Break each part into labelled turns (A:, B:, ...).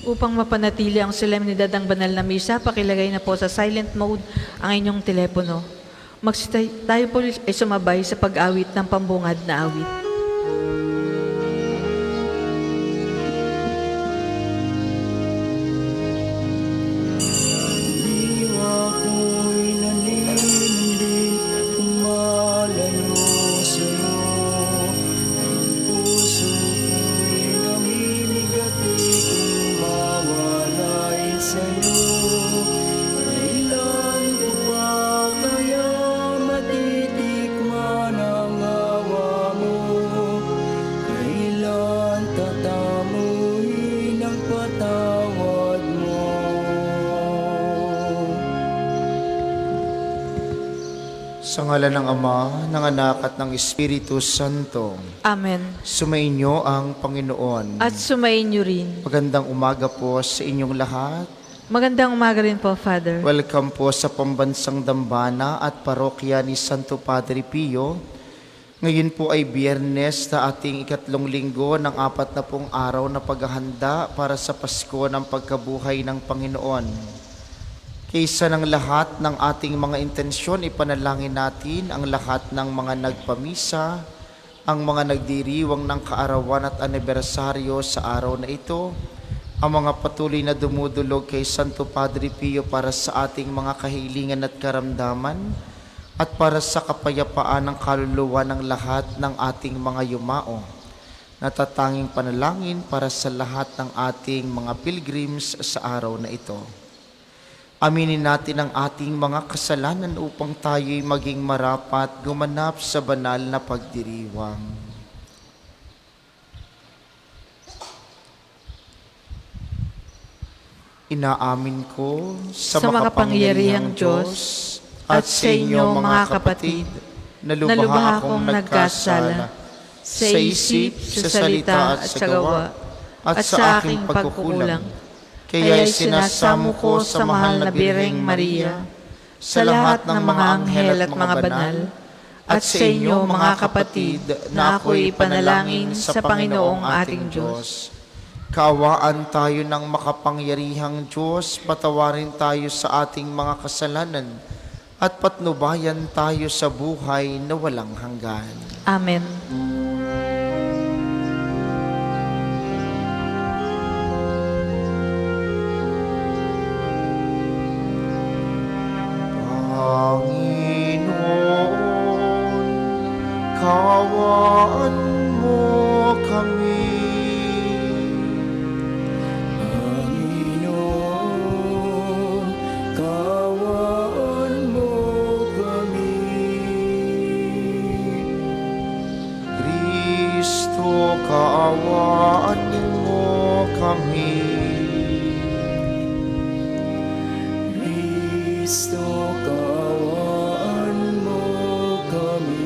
A: Upang mapanatili ang solemnidad ng banal na misa, pakilagay na po sa silent mode ang inyong telepono. Tayo po ay sumabay sa pag-awit ng pambungad na awit.
B: Sa ngalan ng Ama, ng Anak at ng Espiritu Santo.
A: Amen.
B: Sumainyo ang Panginoon.
A: At sumainyo rin.
B: Magandang umaga po sa inyong lahat.
A: Magandang umaga rin po, Father.
B: Welcome po sa Pambansang Dambana at Parokya ni Santo Padre Pio. Ngayon po ay Biyernes na ating ikatlong linggo ng 40 araw na paghahanda para sa Pasko ng pagkabuhay ng Panginoon. Kaysa ng lahat ng ating mga intensyon, ipanalangin natin ang lahat ng mga nagpamisa, ang mga nagdiriwang ng kaarawan at anibersaryo sa araw na ito, ang mga patuloy na dumudulog kay Santo Padre Pio para sa ating mga kahilingan at karamdaman, at para sa kapayapaan ng kaluluwa ng lahat ng ating mga yumao. Natatanging panalangin para sa lahat ng ating mga pilgrims sa araw na ito. Aminin natin ang ating mga kasalanan upang tayo'y maging marapat gumanap sa banal na pagdiriwang. Inaamin ko sa makapangyarihang Diyos at sa inyo mga kapatid na lubha akong nagkasala sa isip, sa salita at sa gawa at sa aking pagkukulang. Kaya sinasamo ko sa mahal na Birheng Maria, sa lahat ng mga anghel at mga banal, at sa inyo mga kapatid na ako'y ipanalangin sa Panginoong ating Diyos. Kaawaan tayo ng makapangyarihang Diyos, patawarin tayo sa ating mga kasalanan, at patnubayan tayo sa buhay na walang hanggan.
A: Amen.
B: Panginoon, kaawaan mo kami.
C: Panginoon, kaawaan mo kami.
B: Kristo, kaawaan mo kami.
C: Kristo, kaawaan mo kami.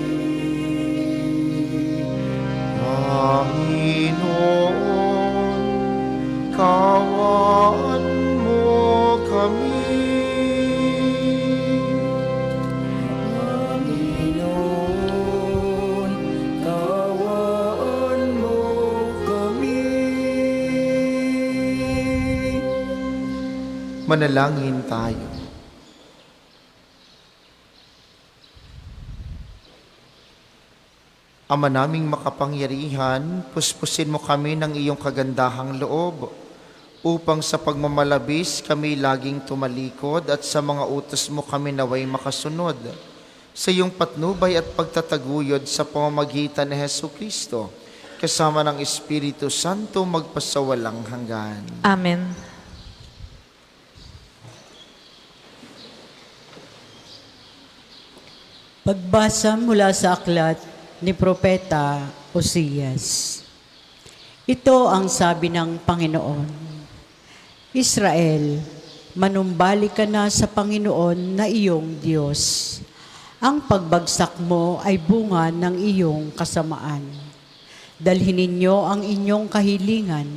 B: Panginoon, kaawaan mo kami.
C: Panginoon, kaawaan mo kami.
B: Manalangin tayo. Ama naming makapangyarihan, puspusin mo kami ng iyong kagandahang loob, upang sa pagmamalabis kami laging tumalikod at sa mga utos mo kami naway makasunod. Sa iyong patnubay at pagtataguyod sa pamamagitan ni Jesucristo, kasama ng Espiritu Santo magpasawalang hanggan.
A: Amen.
D: Pagbasa mula sa aklat ni Propeta Osias. Ito ang sabi ng Panginoon, Israel, manumbalik ka na sa Panginoon na iyong Diyos. Ang pagbagsak mo ay bunga ng iyong kasamaan. Dalhin ninyo ang inyong kahilingan.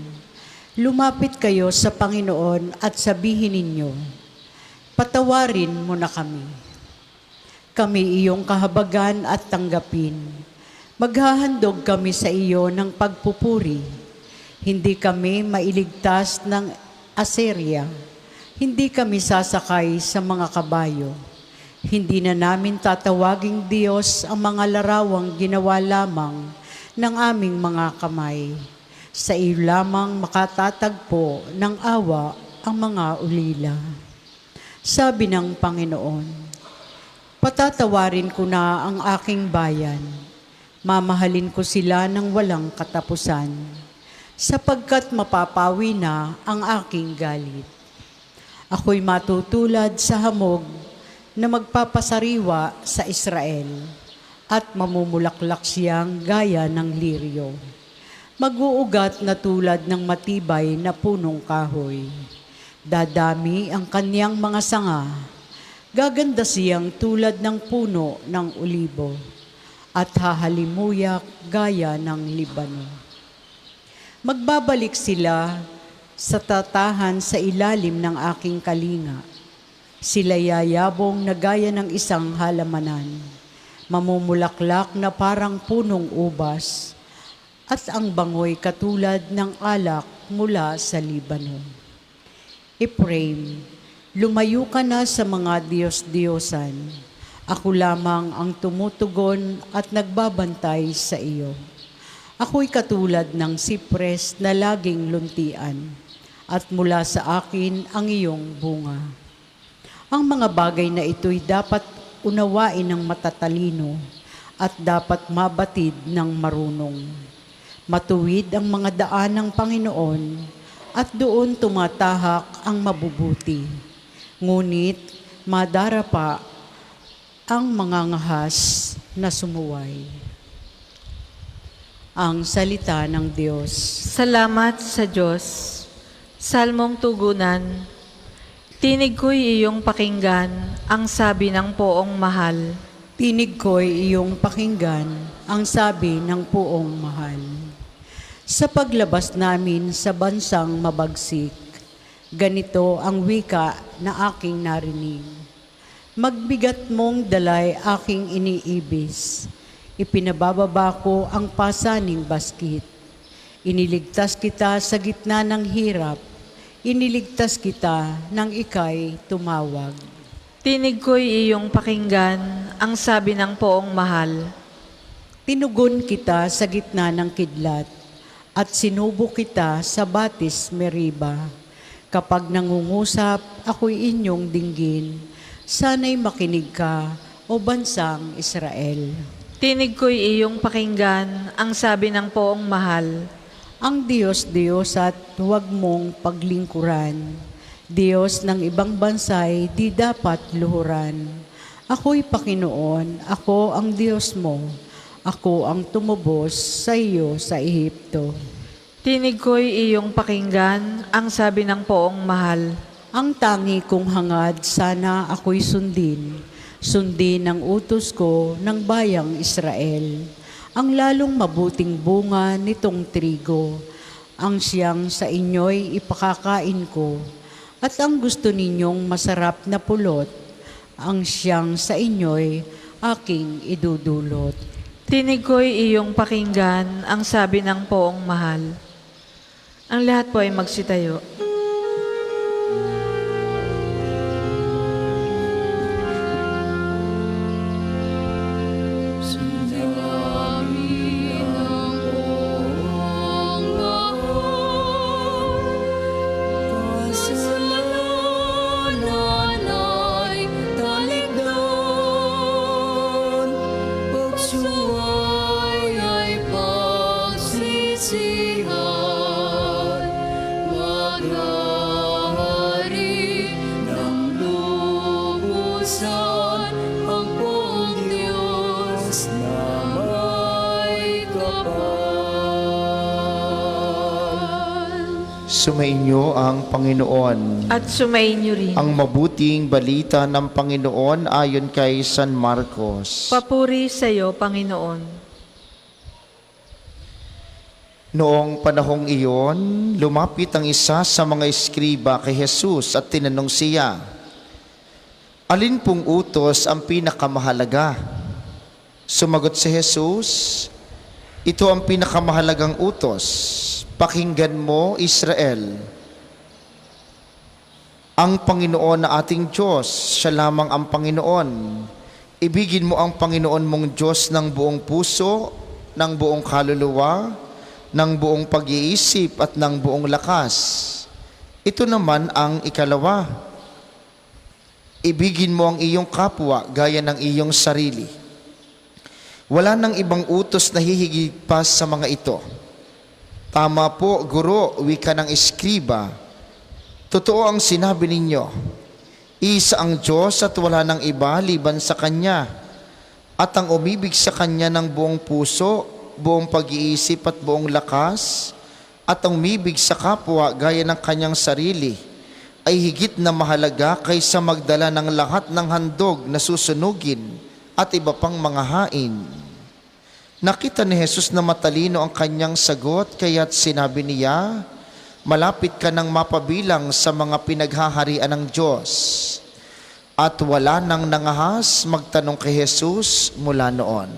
D: Lumapit kayo sa Panginoon at sabihin ninyo, patawarin mo na kami. Kami iyong kahabagan at tanggapin. Maghahandog kami sa iyo ng pagpupuri. Hindi kami mailigtas ng Assyria. Hindi kami sasakay sa mga kabayo. Hindi na namin tatawaging Diyos ang mga larawang ginawa lamang ng aming mga kamay. Sa iyo lamang makatatagpo ng awa ang mga ulila. Sabi ng Panginoon, patatawarin ko na ang aking bayan. Mamahalin ko sila ng walang katapusan, sapagkat mapapawi na ang aking galit. Ako'y matutulad sa hamog na magpapasariwa sa Israel at mamumulaklak siyang gaya ng liryo. Mag-uugat na tulad ng matibay na punong kahoy. Dadami ang kanyang mga sanga. Gaganda siyang tulad ng puno ng olibo at hahalimuyak gaya ng Libano. Magbabalik sila sa tatahan sa ilalim ng aking kalinga. Sila yayabong na gaya ng isang halamanan, mamumulaklak na parang punong ubas, at ang bangoy katulad ng alak mula sa Libano. Ephraim, lumayo ka na sa mga Diyos-Diyosan. Ako lamang ang tumutugon at nagbabantay sa iyo. Ako'y katulad ng sipres na laging luntian, at mula sa akin ang iyong bunga. Ang mga bagay na ito'y dapat unawain ng matatalino at dapat mabatid ng marunong. Matuwid ang mga daan ng Panginoon at doon tumatahak ang mabubuti. Ngunit madarapa ang mga ngahas na sumuway. Ang salita ng Diyos.
A: Salamat sa Diyos. Salmong tugunan. Tinig ko'y iyong pakinggan, ang sabi ng poong mahal.
D: Tinig ko'y iyong pakinggan, ang sabi ng poong mahal. Sa paglabas namin sa bansang mabagsik, ganito ang wika na aking narinig. Magbigat mong dalay aking iniibis, ipinabababa ko ang pasaning baskit. Iniligtas kita sa gitna ng hirap, iniligtas kita nang ika'y tumawag.
A: Tinig ko'y iyong pakinggan, ang sabi ng poong mahal.
D: Tinugon kita sa gitna ng kidlat, at sinubo kita sa Batis Meriba. Kapag nangungusap, ako'y inyong dinggin. Sana'y makinig ka, o bansang Israel.
A: Tinig ko'y iyong pakinggan, ang sabi ng poong mahal.
D: Ang Diyos at huwag mong paglingkuran. Diyos ng ibang bansay di dapat luhuran. Ako'y Panginoon, ako ang Diyos mo. Ako ang tumubos sa iyo sa Ehipto.
A: Tinig ko'y iyong pakinggan, ang sabi ng poong mahal.
D: Ang tangi kong hangad, sana ako'y sundin. Sundin ang utos ko ng bayang Israel. Ang lalong mabuting bunga nitong trigo, ang siyang sa inyo'y ipakakain ko. At ang gusto ninyong masarap na pulot, ang siyang sa inyo'y aking idudulot.
A: Tinig ko'y iyong pakinggan, ang sabi ng poong mahal. Ang lahat po ay magsitayo.
B: Sumainyo ang Panginoon.
A: At sumainyo rin.
B: Ang mabuting balita ng Panginoon ayon kay San Marcos.
A: Papuri sa iyo, Panginoon.
B: Noong panahong iyon, lumapit ang isa sa mga eskriba kay Jesus at tinanong siya, alin pong utos ang pinakamahalaga? Sumagot si Jesus, ito ang pinakamahalagang utos. Pakinggan mo, Israel. Ang Panginoon na ating Diyos, siya lamang ang Panginoon. Ibigin mo ang Panginoon mong Diyos ng buong puso, ng buong kaluluwa, ng buong pag-iisip at ng buong lakas. Ito naman ang ikalawa. Ibigin mo ang iyong kapwa gaya ng iyong sarili. Wala nang ibang utos na hihigit pa sa mga ito. Tama po, guro, wika ng eskriba. Totoo ang sinabi ninyo. Isa ang Diyos at wala nang iba liban sa Kanya. At ang umibig sa Kanya ng buong puso, buong pag-iisip at buong lakas, at ang umibig sa kapwa gaya ng kanyang sarili, ay higit na mahalaga kaysa magdala ng lahat ng handog na susunugin at iba pang mga hain. Nakita ni Jesus na matalino ang kanyang sagot, kaya't sinabi niya, malapit ka nang mapabilang sa mga pinaghaharian ng Diyos. At wala nang nangahas magtanong kay Jesus mula noon.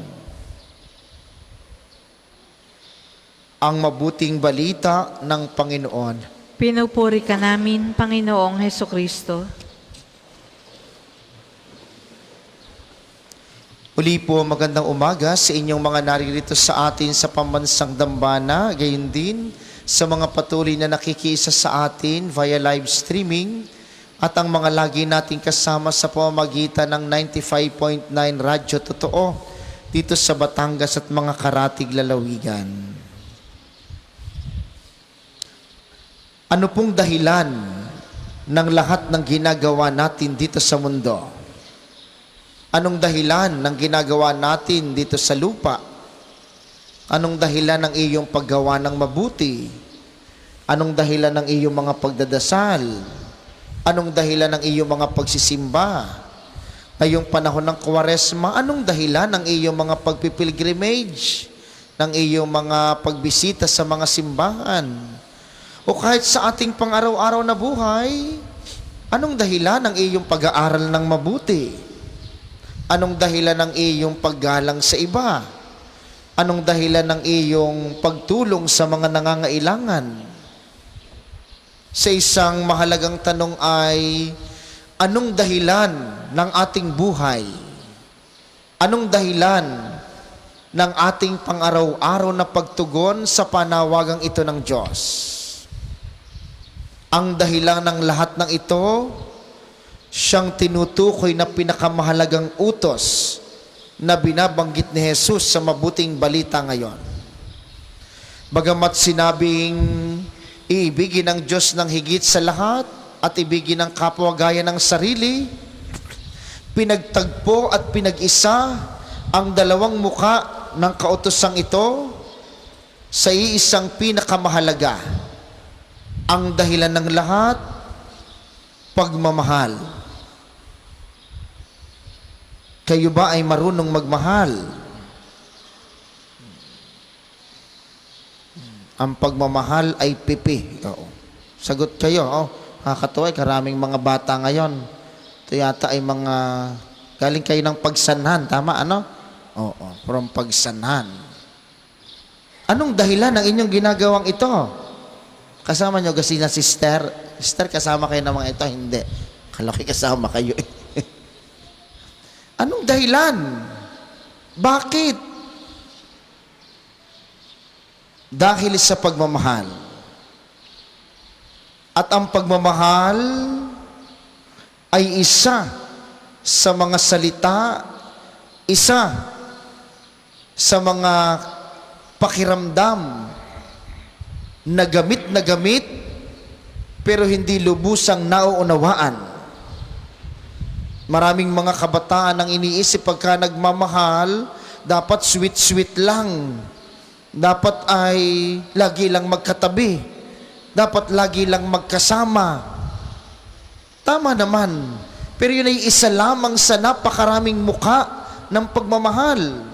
B: Ang mabuting balita ng Panginoon.
A: Pinupuri ka namin, Panginoong Hesukristo.
B: Uli po, magandang umaga sa inyong mga naririto sa atin sa pambansang dambana, gayon din sa mga patuloy na nakikisa sa atin via live streaming at ang mga lagi nating kasama sa pamamagitan ng 95.9 Radyo Totoo dito sa Batangas at mga karatig lalawigan. Ano pong dahilan ng lahat ng ginagawa natin dito sa mundo? Anong dahilan ng ginagawa natin dito sa lupa? Anong dahilan ng iyong paggawa ng mabuti? Anong dahilan ng iyong mga pagdadasal? Anong dahilan ng iyong mga pagsisimba? Ngayong panahon ng Kwaresma, anong dahilan ng iyong mga pagpipilgrimage? Ng iyong mga pagbisita sa mga simbahan? O kahit sa ating pang-araw-araw na buhay, anong dahilan ng iyong pag-aaral ng mabuti? Anong dahilan ng iyong paggalang sa iba? Anong dahilan ng iyong pagtulong sa mga nangangailangan? Sa isang mahalagang tanong ay, anong dahilan ng ating buhay? Anong dahilan ng ating pang-araw-araw na pagtugon sa panawagang ito ng Diyos? Ang dahilan ng lahat ng ito, siyang tinutukoy na pinakamahalagang utos na binabanggit ni Jesus sa mabuting balita ngayon. Bagamat sinabing iibigin ng Diyos ng higit sa lahat at ibigin ng kapwa gaya ng sarili, pinagtagpo at pinag-isa ang dalawang muka ng kautosang ito sa iisang pinakamahalaga. Ang dahilan ng lahat, pagmamahal. Kayo ba ay marunong magmahal? Ang pagmamahal ay pipi. Oo. Sagot kayo. Oh, kakatuwa, karaming mga bata ngayon. Ito yata ay mga galing kayo ng pagsanhan. Tama, ano? Oo, from pagsanhan. Anong dahilan ng inyong ginagawang ito? Kasama nyo kasi na sister. Sister, kasama kayo ng mga ito? Hindi. Kalaki kasama kayo. Anong dahilan? Bakit? Dahil sa pagmamahal. At ang pagmamahal ay isa sa mga salita, isa sa mga pakiramdam na gamit, pero hindi lubusang nauunawaan. Maraming mga kabataan ang iniisip pagka nagmamahal, dapat sweet-sweet lang. Dapat ay lagi lang magkatabi. Dapat lagi lang magkasama. Tama naman. Pero yun ay isa lamang sa napakaraming muka ng pagmamahal.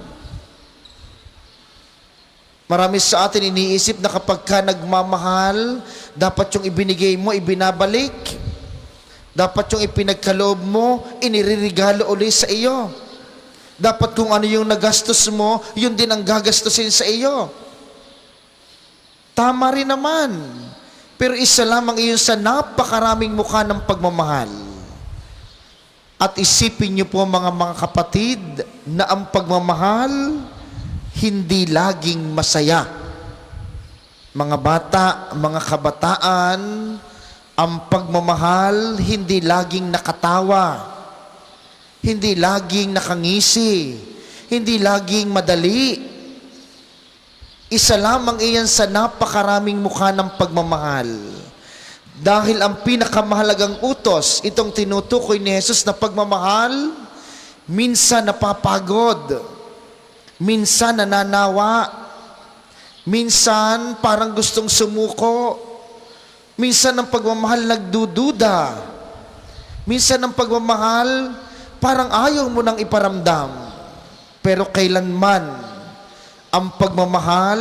B: Marami sa atin iniisip na kapag ka nagmamahal, dapat yung ibinigay mo, ibinabalik. Dapat yung ipinagkaloob mo, iniririgalo uli sa iyo. Dapat kung ano yung nagastos mo, yun din ang gagastusin sa iyo. Tama rin naman. Pero isa lamang iyon sa napakaraming mukha ng pagmamahal. At isipin niyo po mga kapatid na ang pagmamahal hindi laging masaya. Mga bata, mga kabataan, ang pagmamahal hindi laging nakatawa, hindi laging nakangisi, hindi laging madali. Isa lamang iyan sa napakaraming mukha ng pagmamahal. Dahil ang pinakamahalagang utos, itong tinutukoy ni Jesus na pagmamahal, minsan napapagod, minsan nananawa, minsan parang gustong sumuko, minsan ang pagmamahal nagdududa, minsan ang pagmamahal parang ayaw mo nang iparamdam. Pero kailanman ang pagmamahal,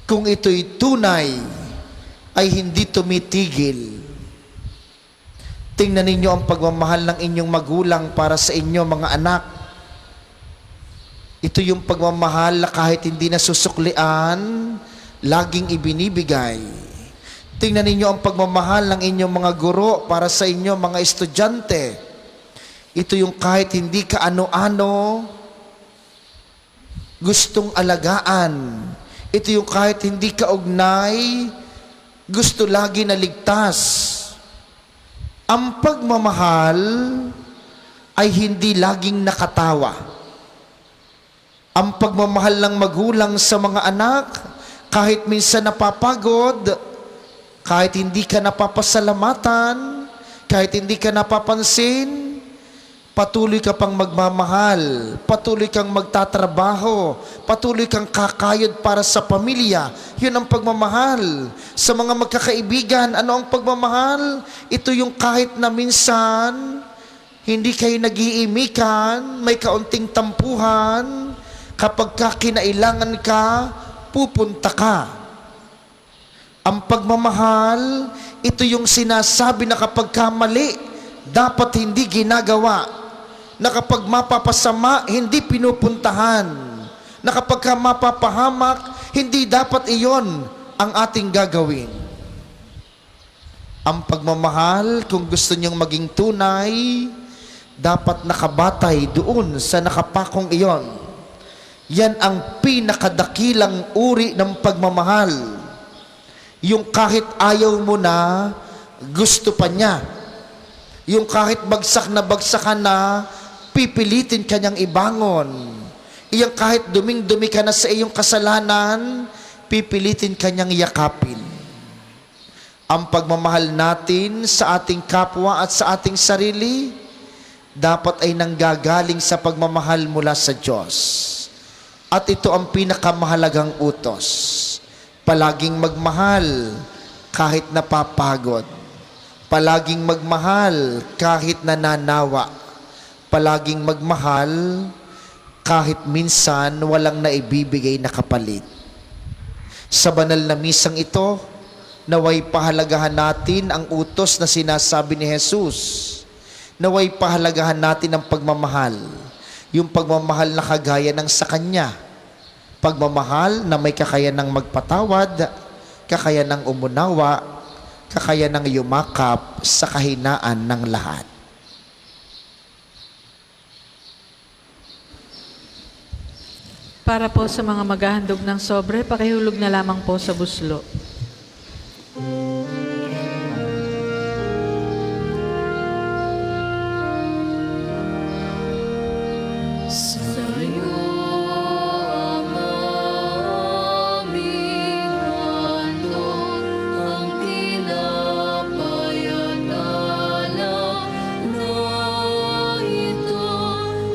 B: kung ito'y tunay, ay hindi tumitigil. Tingnan ninyo ang pagmamahal ng inyong magulang para sa inyo mga anak. Ito yung pagmamahal na kahit hindi nasusuklian, laging ibinibigay. Tingnan ninyo ang pagmamahal ng inyong mga guro para sa inyo mga estudyante. Ito yung kahit hindi ka ano-ano, gustong alagaan. Ito yung kahit hindi ka ugnay, gusto lagi na ligtas. Ang pagmamahal ay hindi laging nakatawa. Ang pagmamahal ng magulang sa mga anak, kahit minsan napapagod, kahit hindi ka napapasalamatan, kahit hindi ka napapansin, patuloy ka pang magmamahal, patuloy kang magtatrabaho, patuloy kang kakayod para sa pamilya. Yun ang pagmamahal. Sa mga magkakaibigan, ano ang pagmamahal? Ito yung kahit na minsan, hindi kayo nag-iimikan, may kaunting tampuhan, kapag kinailangan ka, pupunta ka. Ang pagmamahal, ito yung sinasabi na kapag mali, dapat hindi ginagawa. Na kapag mapapasama, hindi pinupuntahan. Na kapag mapapahamak, hindi dapat iyon ang ating gagawin. Ang pagmamahal, kung gusto niyong maging tunay, dapat nakabatay doon sa nakapakong iyon. Yan ang pinakadakilang uri ng pagmamahal. Yung kahit ayaw mo na, gusto pa niya. Yung kahit bagsak ka na, pipilitin kanyang ibangon. Iyang kahit duming-dumi ka na sa iyong kasalanan, pipilitin kanyang yakapin. Ang pagmamahal natin sa ating kapwa at sa ating sarili, dapat ay nanggagaling sa pagmamahal mula sa Diyos. At ito ang pinakamahalagang utos. Palaging magmahal kahit napapagod. Palaging magmahal kahit nananawa. Palaging magmahal kahit minsan walang naibibigay na kapalit. Sa banal na misang ito, naway pahalagahan natin ang utos na sinasabi ni Jesus. Naway pahalagahan natin ang pagmamahal. Yung pagmamahal na kagaya ng sa Kanya. Pagmamahal na may kakayanang magpatawad, kakayanang umunawa, kakayanang yumakap sa kahinaan ng lahat.
A: Para po sa mga maghahandog ng sobre, pakihulog na lamang po sa buslo.
C: Sa'yo ang aming handog, ang tinapay at alak na ito,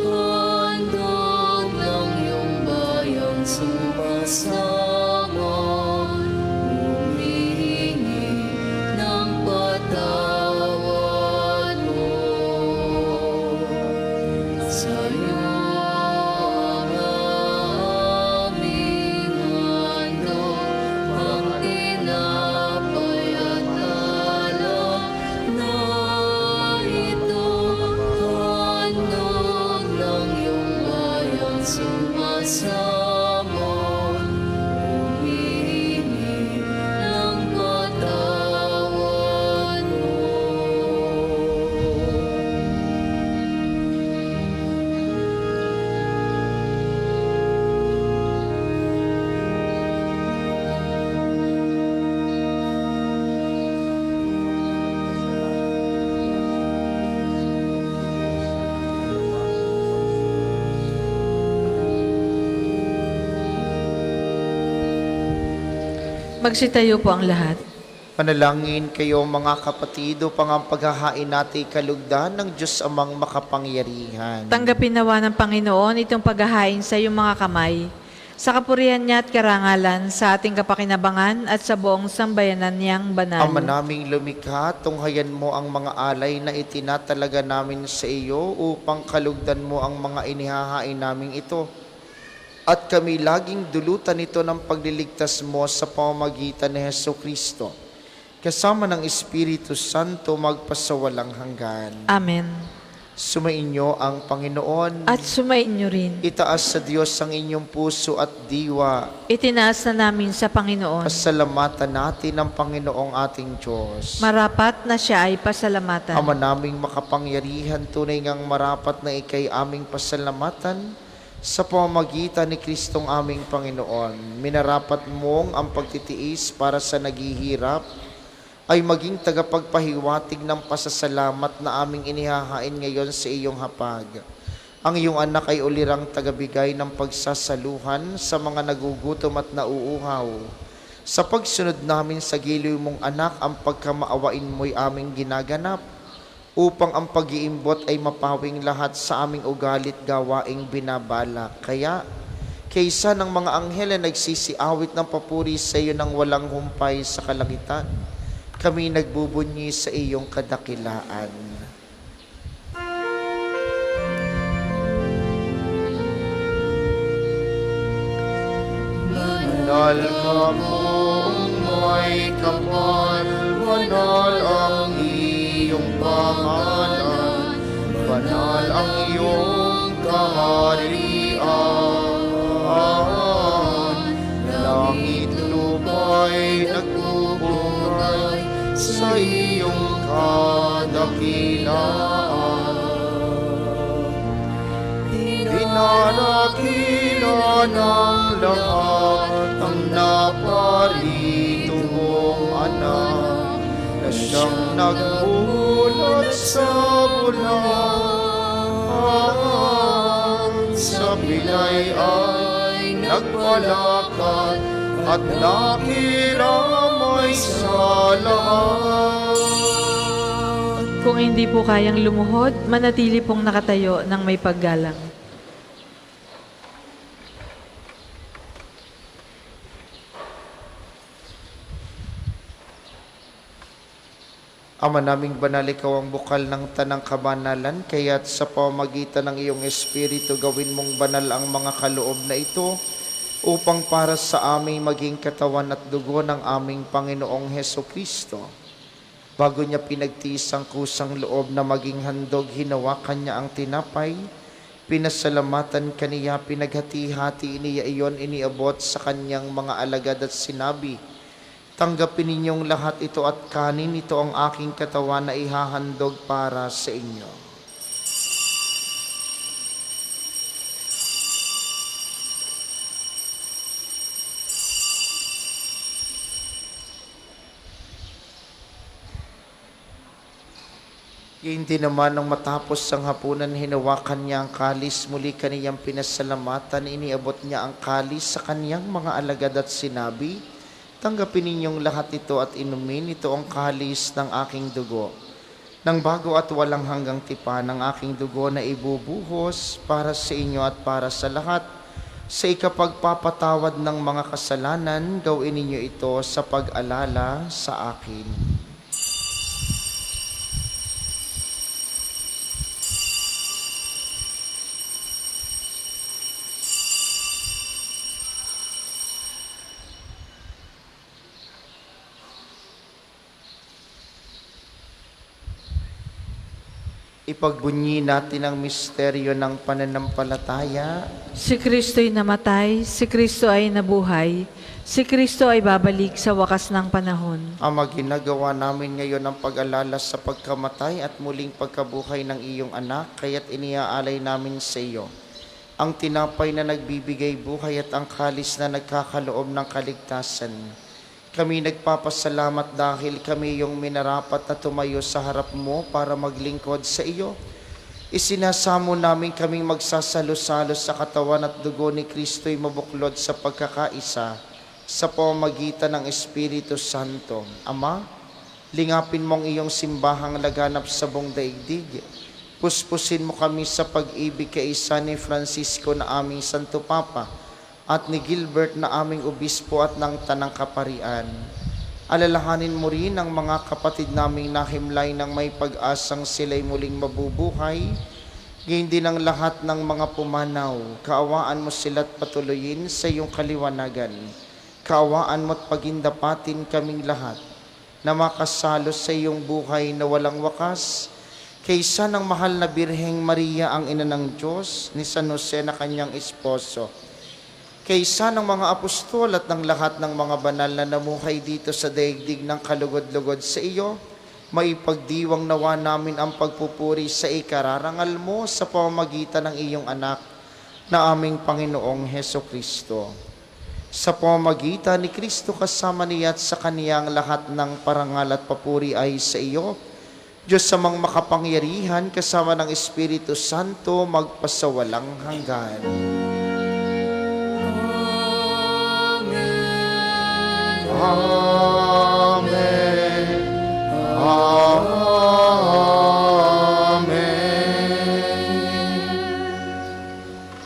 C: handog ng iyong bayang sumasama, humihingi ng patawad mo. Sa'yo ang aming handog, ang tinapay at alak na ito, handog ng iyong bayang sumasama, humihingi
A: Magsitayo po ang lahat.
B: Panalangin kayo mga kapatid upang ang paghahain natin kalugdan ng Diyos amang makapangyarihan.
A: Tanggapin nawa ng Panginoon itong paghahain sa iyong mga kamay, sa kapurihan niya at karangalan, sa ating kapakinabangan at sa buong sambayanan niyang banal.
B: Ama naming lumikha, tunghayan mo ang mga alay na itinatalaga namin sa iyo upang kalugdan mo ang mga inihahain naming ito. At kami laging dulutan ito ng pagliligtas mo sa pamamagitan ni Hesus Kristo. Kasama ng Espiritu Santo magpasawalang hanggan.
A: Amen.
B: Sumainyo ang Panginoon.
A: At sumainyo rin.
B: Itaas sa Diyos ang inyong puso at diwa.
A: Itinaas na namin sa Panginoon.
B: Pasalamatan natin ang Panginoong ating Diyos.
A: Marapat na siya ay pasalamatan.
B: Ama naming makapangyarihan, tunay ngang marapat na ikay aming pasalamatan sa pamamagitan ni Kristong aming Panginoon. Minarapat mong ang pagtitiis para sa naghihirap ay maging tagapagpahiwatig ng pasasalamat na aming inihahain ngayon sa iyong hapag. Ang iyong anak ay ulirang tagabigay ng pagsasaluhan sa mga nagugutom at nauuhaw. Sa pagsunod namin sa giliw mong anak, ang pagkamaawain mo'y aming ginaganap, upang ang pag-iimbot ay mapawing lahat sa aming ugalit gawaing binabalak. Kaya, kaysa ng mga anghel na nagsisiawit ng papuri sa iyo ng walang humpay sa kalangitan, kami nagbubunyi sa iyong kadakilaan. Banal ka mong may kapal, banal ang iyong pangalan, banal ang iyong kaharian. Langit lupa'y nagbubungay sa iyong kadakilaan. Dinadakila ng lahat ang naparito mong anak, na siyang nagbulat sa bulan. Sa bilay ay nagpalakad at nakiramay sa lahat.
A: Kung hindi po kayang lumuhod, manatili pong nakatayo ng may paggalang.
B: Ama naming banal, ikaw ang bukal ng tanang kabanalan, kaya't sa pamamagitan ng iyong Espiritu gawin mong banal ang mga kaloob na ito, upang para sa aming maging katawan at dugo ng aming Panginoong Hesus Kristo. Bago niya pinagtiis ang kusang loob na maging handog, hinawakan niya ang tinapay, pinasalamatan kaniya, pinaghati-hati niya iyon, iniabot sa kanyang mga alagad at sinabi, tanggapin ninyong lahat ito at kanin, ito ang aking katawan na ihahandog para sa inyo. Hindi naman nang matapos ang hapunan, hinawakan niya ang kalis, muli kaniyang pinasalamatan, iniabot niya ang kalis sa kaniyang mga alagad at sinabi, tanggapin ninyong lahat ito at inumin, ito ang kalis ng aking dugo, ng bago at walang hanggang tipan ng aking dugo na ibubuhos para sa inyo at para sa lahat. Sa ikapagpapatawad ng mga kasalanan, gawin ninyo ito sa pag-alala sa akin. Ipagbunyi natin ang misteryo ng pananampalataya.
A: Si Kristo'y namatay, si Kristo ay nabuhay, si Kristo ay babalik sa wakas ng panahon.
B: Ama, ginagawa namin ngayon ang pag-alala sa pagkamatay at muling pagkabuhay ng iyong anak, kaya't iniaalay namin sa iyo ang tinapay na nagbibigay buhay at ang kalis na nagkakaloob ng kaligtasan. Kami nagpapasalamat dahil kami yung minarapat na tumayo sa harap mo para maglingkod sa iyo. Isinasamo namin kaming magsasalo-salo sa katawan at dugo ni Kristo'y mabuklod sa pagkakaisa sa pamamagitan ng Espiritu Santo. Ama, lingapin mong iyong simbahang laganap sa buong daigdig. Puspusin mo kami sa pag-ibig kay isa ni Francisco na aming Santo Papa at ni Gilbert na aming Obispo at ng Tanang Kaparian. Alalahanin mo rin ang mga kapatid naming nahimlay ng may pag-asang sila'y muling mabubuhay. Gayon din ang lahat ng mga pumanaw. Kaawaan mo sila't patuloyin sa iyong kaliwanagan. Kaawaan mo't pagindapatin kaming lahat na makasalo sa iyong buhay na walang wakas, kaysa ng mahal na Birheng Maria ang ina ng Diyos, ni San Jose na kanyang esposo, kaysa ng mga apostol at ng lahat ng mga banal na namuhay dito sa daigdig ng kalugod-lugod sa iyo, maipagdiwang nawa namin ang pagpupuri sa ikararangal mo sa pamamagitan ng iyong anak na aming Panginoong Hesukristo. Sa pamamagitan ni Kristo kasama niya at sa kaniyang lahat ng parangal at papuri ay sa iyo, Diyos samang makapangyarihan kasama ng Espiritu Santo magpasawalang hanggan. Amen.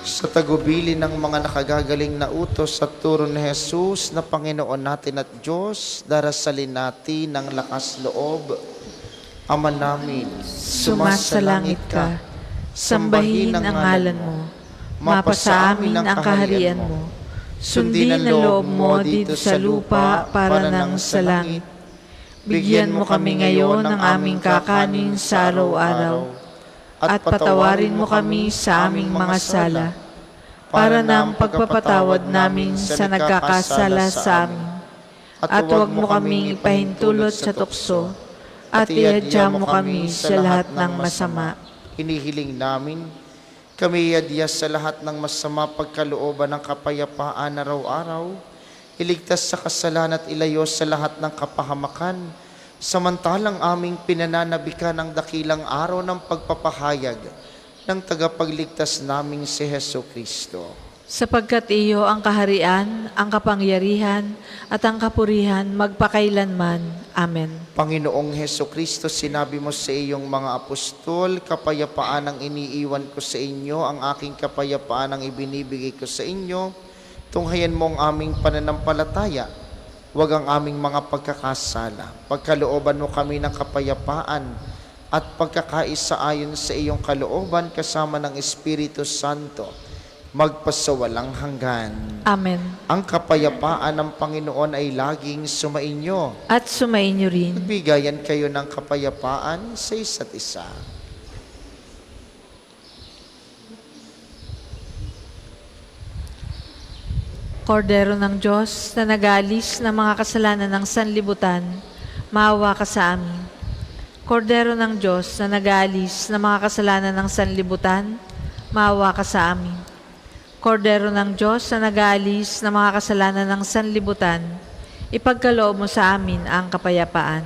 B: Sa tagubilin ng mga nakagagaling na utos at turo ni Jesus na Panginoon natin at Diyos, darasalin natin ng lakas loob. Ama namin,
A: Sumasalangit ka, sambahin ang ngalan mo, mapasa amin ang kaharian mo, sundin ang loob mo dito sa lupa para nang sa langit. Bigyan mo kami ngayon ng aming kakanin sa araw-araw, at patawarin mo kami sa aming mga sala, para ng pagpapatawad namin sa nagkakasala sa amin. At huwag mo kaming ipahintulot sa tukso, at iadya mo kami sa lahat ng masama.
B: Hinihiling namin, kami iadya sa lahat ng masama pagkalooban ng kapayapaan araw-araw, iligtas sa kasalan at ilayo sa lahat ng kapahamakan, samantalang aming pinananabikan ang dakilang araw ng pagpapahayag ng tagapagligtas naming si Hesukristo.
A: Sapagkat iyo ang kaharian, ang kapangyarihan, at ang kapurihan magpakailanman. Amen.
B: Panginoong Hesukristo, sinabi mo sa iyong mga apostol, kapayapaan ang iniiwan ko sa inyo, ang aking kapayapaan ang ibinibigay ko sa inyo. Tunghayan mo ang aming pananampalataya, huwag ang aming mga pagkakasala. Pagkalooban mo kami ng kapayapaan at pagkakaisa ayon sa iyong kalooban kasama ng Espiritu Santo, magpasawalang hanggan.
A: Amen.
B: Ang kapayapaan ng Panginoon ay laging sumainyo.
A: At sumainyo rin.
B: Bigayan kayo ng kapayapaan sa isa't isa.
A: Kordero ng Diyos na nag-aalis ng mga kasalanan ng sanlibutan, maawa ka sa amin. Kordero ng Diyos na nag-aalis ng mga kasalanan ng sanlibutan, maawa ka sa amin. Kordero ng Diyos na nag-aalis ng mga kasalanan ng sanlibutan, ipagkaloob mo sa amin ang kapayapaan.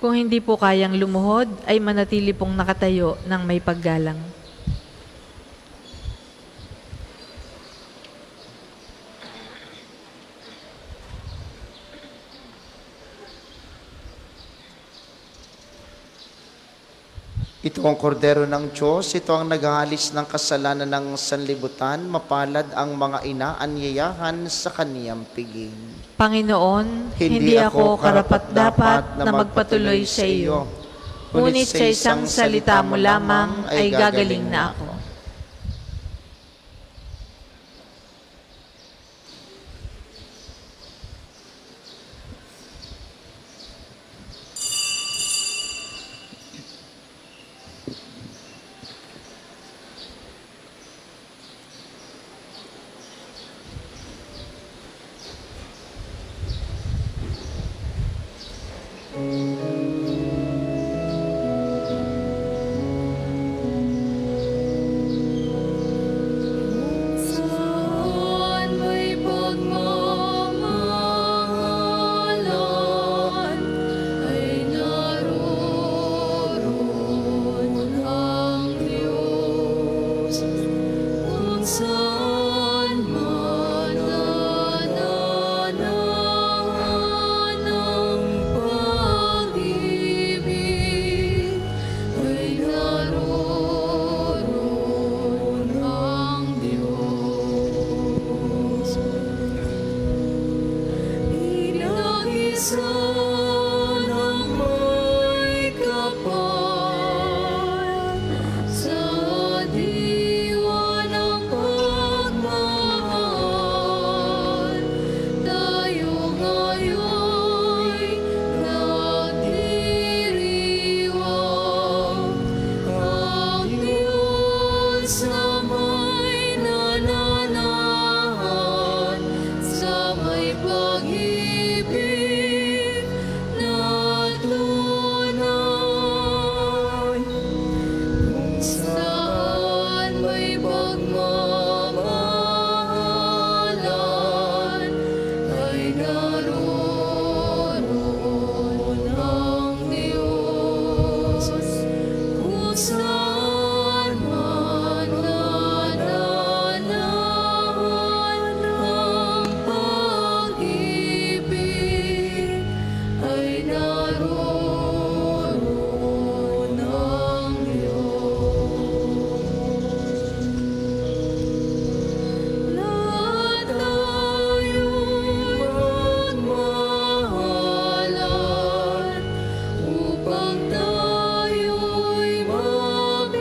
A: Kung hindi po kayang lumuhod, ay manatili pong nakatayo ng may paggalang.
B: Ito ang kordero ng Diyos, ito ang nag-aalis ng kasalanan ng sanlibutan, mapalad ang mga inaanyayahan sa kaniyang piging.
A: Panginoon, hindi ako karapat-dapat na magpatuloy sa iyo, ngunit sa isang salita mo lamang ay gagaling na ako.
C: sanang may kapal sa diwa ng pagmamahal. Tayo ngayon'y nagdiriwang, ang Diyos na may nananahan sa may pag-ibig na tunay. Kung saan may pagmamahalan, ay naroon ang Diyos. Kung saan man nananahan ang pag-ibig, ay naroon ang Diyos. Lahat tayo'y magmahalan upang tayo'y mapitagan,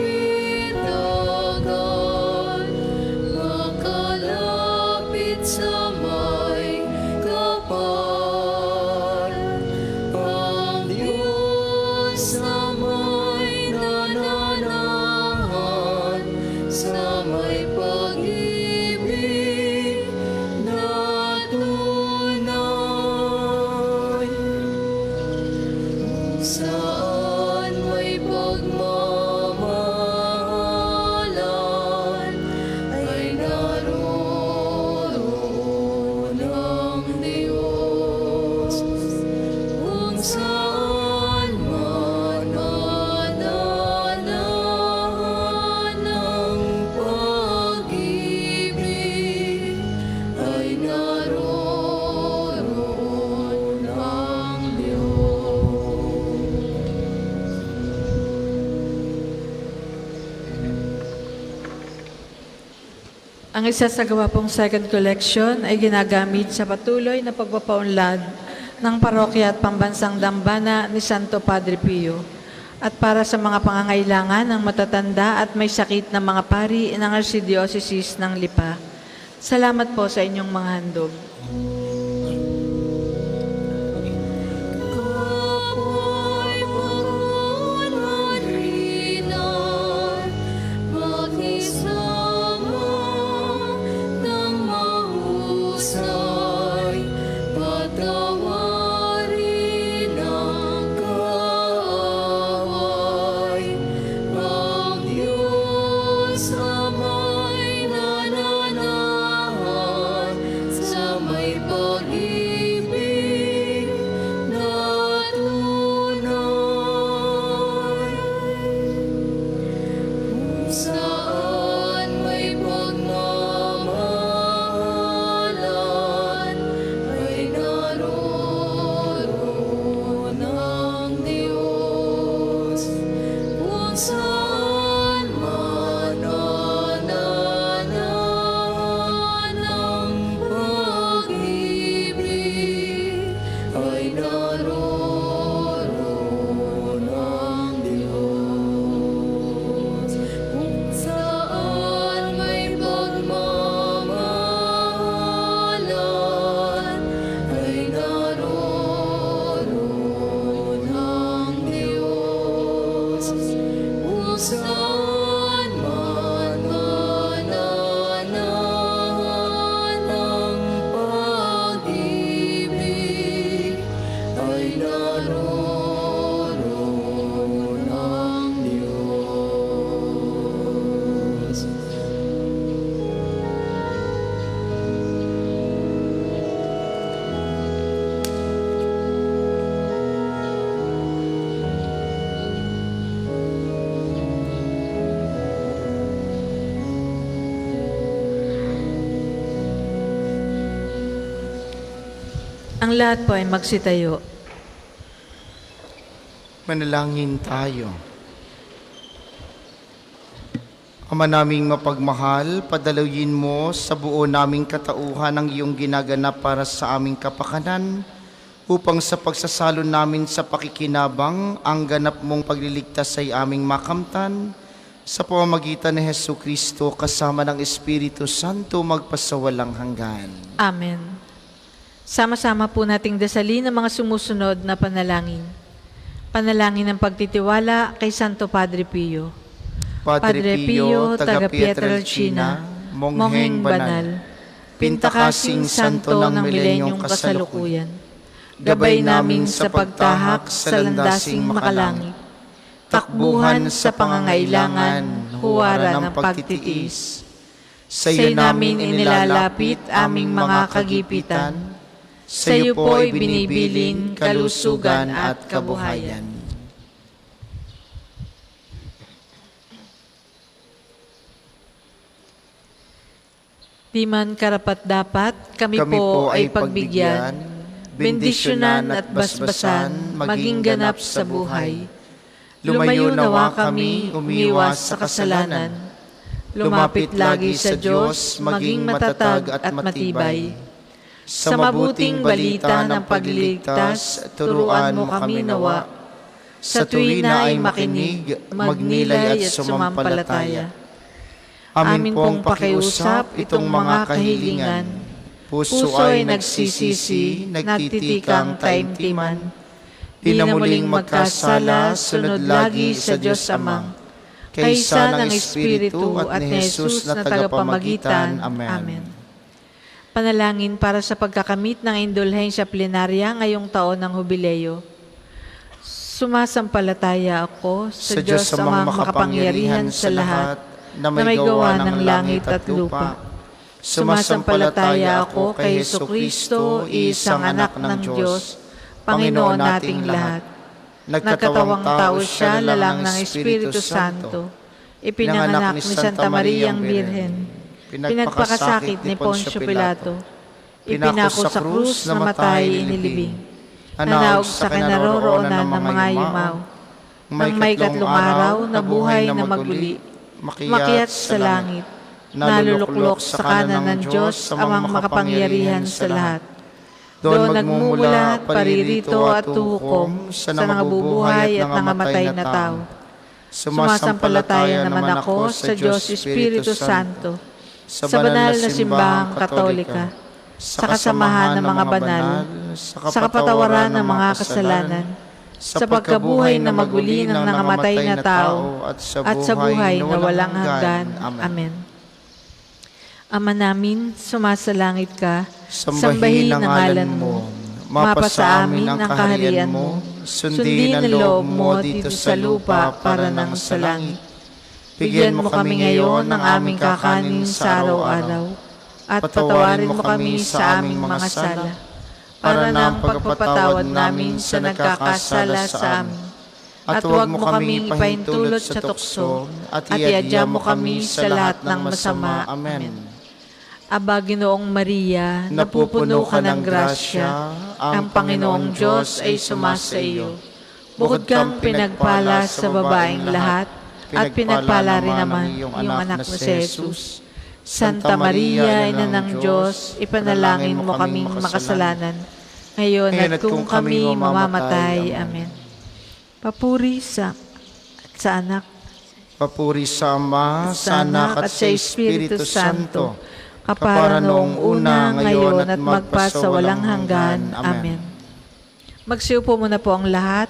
C: makalapit sa may kapal. Ang Diyos na may nananahan sa may pag-ibig na tunay. Kung saan may pagmamahalan, ay naroon ang Diyos. Kung saan man nananahan ang pag-ibig, ay naroon ang Diyos.
A: Ang isasagawa pong second collection ay ginagamit sa patuloy na pagpapaunlad ng parokya at pambansang dambana ni Santo Padre Pio at para sa mga pangangailangan ng matatanda at may sakit na mga pari ng Archdiocese ng Lipa. Salamat po sa inyong mga handog.
C: Kapoy panghalinan, makisama ng mahusay, patawarin ang kaaway. Ang Diyos na may nananahan sa may pag-ibig na tunay. Kung saan may pagmamahalan, ay naroon ang Diyos. Kung saan man nananahan ang pag-ibig, ay naroon ang Diyos. Kung saan may pagmamahalan, ay naroon ang Diyos. Kung saan man nananahan ang pag-ibig, ay naroon ang Diyos.
A: Ang lahat po ay magsitayo.
B: Manalangin tayo. Ama naming mapagmahal, padalawin mo sa buo naming katauhan ang iyong ginaganap para sa aming kapakanan upang sa pagsasalo namin sa pakikinabang, ang ganap mong pagliligtas ay aming makamtan, sa pamamagitan ni Jesucristo kasama ng Espiritu Santo magpasawalang hanggan.
A: Amen. Sama-sama po nating dasalin ang mga sumusunod na panalangin. Panalangin ng pagtitiwala kay Santo Padre Pio.
B: Padre Pio, taga Pietrelcina, mongheng banal, pintakasing santo ng milenyong kasalukuyan, gabay namin sa pagtahak sa landasing makalangit, takbuhan sa pangangailangan, huwara ng pagtitiis. Sa iyo namin inilalapit aming mga kagipitan, sa iyo po'y binibilin kalusugan at kabuhayan. Di man karapat-dapat, kami po ay pagbigyan, bendisyonan at basbasan, maging ganap sa buhay. Lumayo nawa kami, umiwas sa kasalanan. Lumapit lagi sa Diyos, maging matatag at matibay. Sa mabuting balita ng pagliligtas, turuan mo kami nawa. Sa tuwina ay makinig, magnilay at sumampalataya. Amin pong pakiusap itong mga kahilingan. Puso ay nagsisisi, nagtitikang taimtiman. Di na muling magkasala, sunod lagi sa Diyos Amang. Kaysa ng Espiritu at ni Jesus na tagapamagitan. Amen. Panalangin para sa pagkakamit ng indulhensya plenarya ngayong taon ng Hubileo. Sumasampalataya ako sa Diyos Amang makapangyarihan sa lahat, na may gawa ng langit at lupa. Sumasampalataya ako kay Jesucristo, isang anak ng Diyos, Panginoon nating lahat. Nagkatawang tao siya, lalang ng Espiritu Santo. Ipinanganak ni Santa Mariang Birhen. Pinagpakasakit ni Poncio Pilato. Ipinako sa krus, namatay, inilibing. Nanaog sa kinaroroonan ng mga yumaw. Nang may katlong araw, nabuhay na maguli. Makiat sa langit, naluluklok sa kanan ng Diyos, amang makapangyarihan sa lahat. Doon nagmumula, paririto at tuhukom sa nangabubuhay at nangamatay na tao. Sumasampalataya naman ako sa Diyos Espiritu Santo, sa banal na simbahang katolika, sa kasamahan ng mga banal, sa kapatawaran ng mga kasalanan, sa pagkabuhay na maguli ng nangamatay na tao at sa buhay na walang hanggan. Amen. Ama namin, sumasalangit ka, sambahin ang ngalan mo, mapasa amin ang kaharian mo, sundin ang loob mo dito sa lupa para nang sa langit. Bigyan mo kami ngayon ng aming kakanin sa araw-araw, at patawarin mo kami sa aming mga sala, para ng pagpapatawad namin sa nagkakasala sa amin. At huwag mo kami ipahintulot sa tukso, at iadya mo kami sa lahat ng masama. Amen. Aba, Ginoong Maria, napupuno ka ng grasya, ang Panginoong Diyos ay sumasa iyo. Bukod kang pinagpala sa babaeng lahat, at pinagpala rin naman iyong anak na si Jesus. Santa Maria, Ina ng Diyos, ipanalangin mo kaming makasalanan, ngayon at kung kami mamamatay. Amen. Papuri sa anak, Papuri sa Ama, sa Anak at sa Espiritu Santo,
A: kapara noong una, ngayon at magpasawalang hanggan. Amen. Magsiupo muna po ang lahat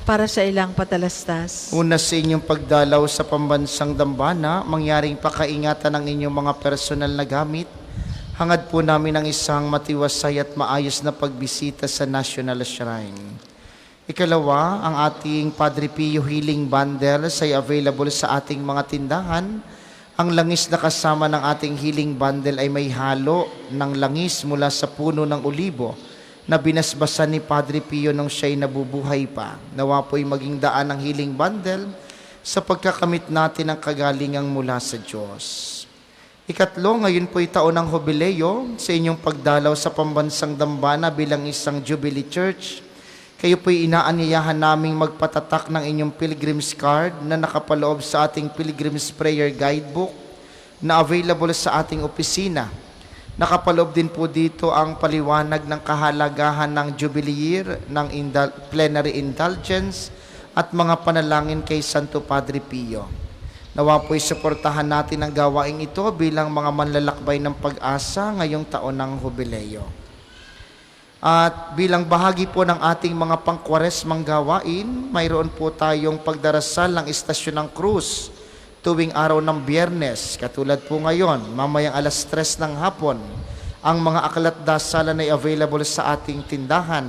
A: para sa ilang patalastas.
B: Una sa inyong pagdalaw sa pambansang dambana, mangyaring pakaingatan ng inyong mga personal na gamit. Hangad po namin ang isang matiwasay at maayos na pagbisita sa National Shrine. Ikalawa, ang ating Padre Pio Healing Bundles ay available sa ating mga tindahan. Ang langis na kasama ng ating healing bundle ay may halo ng langis mula sa puno ng olibo na binasbasan ni Padre Pio nung siya'y nabubuhay pa. Nawa po'y maging daan ng healing bundle sa pagkakamit natin ng kagalingang mula sa Diyos. Ikatlo, ngayon po'y taon ng Jubileo sa inyong pagdalaw sa pambansang dambana bilang isang Jubilee Church. Kayo po'y inaanyayahan naming magpatatak ng inyong Pilgrim's Card na nakapaloob sa ating Pilgrim's Prayer Guidebook na available sa ating opisina. Nakapaloob din po dito ang paliwanag ng kahalagahan ng Jubilee Year, ng plenary indulgence at mga panalangin kay Santo Padre Pio. Nawa po'y suportahan natin ang gawaing ito bilang mga manlalakbay ng pag-asa ngayong taon ng Jubileo. At bilang bahagi po ng ating mga pangkwaresmang gawain, mayroon po tayong pagdarasal ng Istasyon ng Cruz tuwing araw ng Biyernes, katulad po ngayon, mamayang alas 3 ng hapon. Ang mga aklat dasalan ay available sa ating tindahan.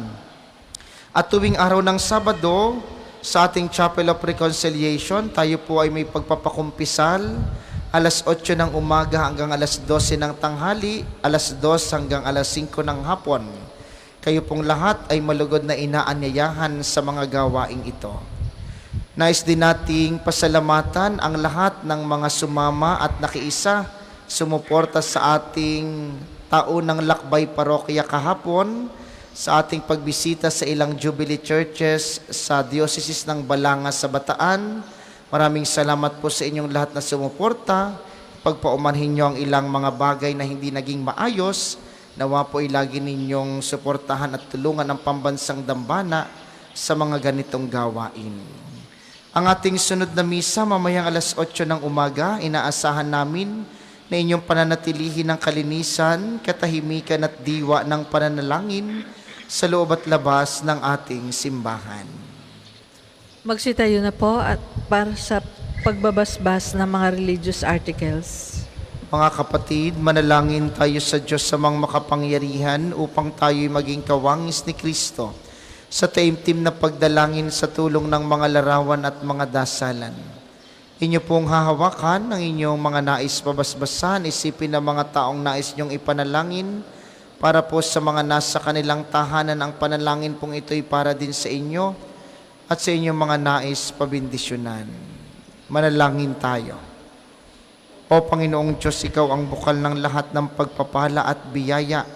B: At tuwing araw ng Sabado, sa ating Chapel of Reconciliation, tayo po ay may pagpapakumpisal, alas 8 ng umaga hanggang alas 12 ng tanghali, alas 2 hanggang alas 5 ng hapon. Kayo pong lahat ay malugod na inaanyayahan sa mga gawaing ito. Nais din nating pasalamatan ang lahat ng mga sumama at nakiisa, sumuporta sa ating taunang lakbay parokya kahapon, sa ating pagbisita sa ilang Jubilee Churches sa Diocese ng Balanga sa Bataan. Maraming salamat po sa inyong lahat na sumuporta. Pagpaumanhin nyo ang ilang mga bagay na hindi naging maayos, nawa po ay lagi ninyong suportahan at tulungan ang pambansang dambana sa mga ganitong gawain. Ang ating sunod na misa mamayang alas 8 ng umaga, inaasahan namin na inyong pananatilihin ng kalinisan, katahimikan at diwa ng pananalangin sa loob at labas ng ating simbahan.
A: Magsitayo na po at para sa pagbabasbas ng mga religious articles.
B: Mga kapatid, manalangin tayo sa Diyos sa mga makapangyarihan upang tayo'y maging kawangis ni Kristo sa taimtim na pagdalangin sa tulong ng mga larawan at mga dasalan. Inyo pong hahawakan ang inyong mga nais pabasbasan, isipin ng mga taong nais niyong ipanalangin, para po sa mga nasa kanilang tahanan ang panalangin pong ito'y para din sa inyo at sa inyong mga nais pabindisyonan. Manalangin tayo. O Panginoong Diyos, Ikaw ang bukal ng lahat ng pagpapala at biyaya.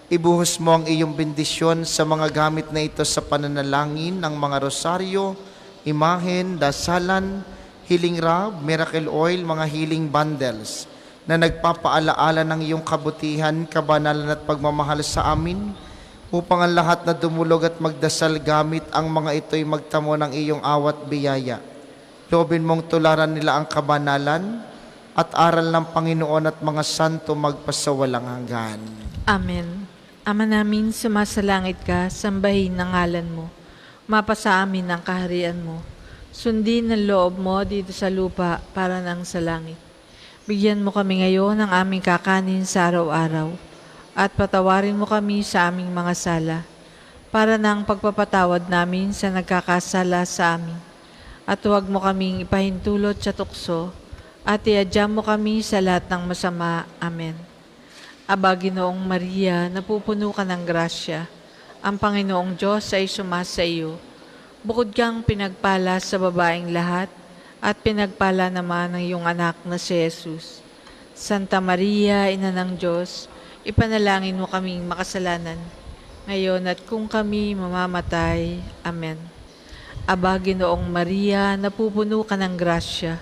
B: Ibuhos mo ang iyong bendisyon sa mga gamit na ito sa pananalangin ng mga rosaryo, imahen, dasalan, healing rub, miracle oil, mga healing bundles na nagpapaalaala ng iyong kabutihan, kabanalan at pagmamahal sa amin, upang ang lahat na dumulog at magdasal gamit ang mga ito'y magtamo ng iyong awat biyaya. Loobin mong tularan nila ang kabanalan at aral ng Panginoon at mga santo magpasawalang hanggan.
A: Amen. Ama namin, sumasalangit ka, sambahin ang ngalan mo. Mapasa amin ang kaharian mo. Sundin ang loob mo dito sa lupa para nang sa langit. Bigyan mo kami ngayon ng aming kakanin sa araw-araw at patawarin mo kami sa aming mga sala para nang pagpapatawad namin sa nagkakasala sa amin. At huwag mo kaming ipahintulot sa tukso at iadya mo kami sa lahat ng masama. Amen. Aba, Ginoong Maria, napupuno ka ng grasya. Ang Panginoong Diyos ay sumasa iyo. Bukod kang pinagpala sa babaeng lahat, at pinagpala naman ng iyong anak na si Jesus. Santa Maria, Ina ng Diyos, ipanalangin mo kaming makasalanan, ngayon at kung kami mamamatay. Amen. Aba, Ginoong Maria, napupuno ka ng grasya.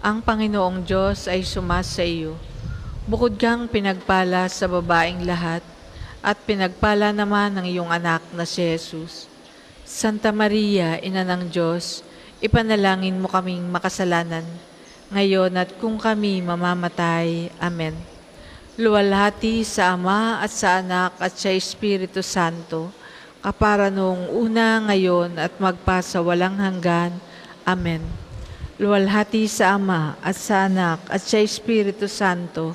A: Ang Panginoong Diyos ay sumasa iyo. Bukod kang pinagpala sa babaeng lahat, at pinagpala naman ng iyong anak na si Jesus. Santa Maria, Ina ng Diyos, ipanalangin mo kaming makasalanan, ngayon at kung kami mamamatay. Amen. Luwalhati sa Ama at sa Anak at sa Espiritu Santo, kapara noong una, ngayon at magpasawalang hanggan. Amen. Luwalhati sa Ama at sa Anak at sa Espiritu Santo,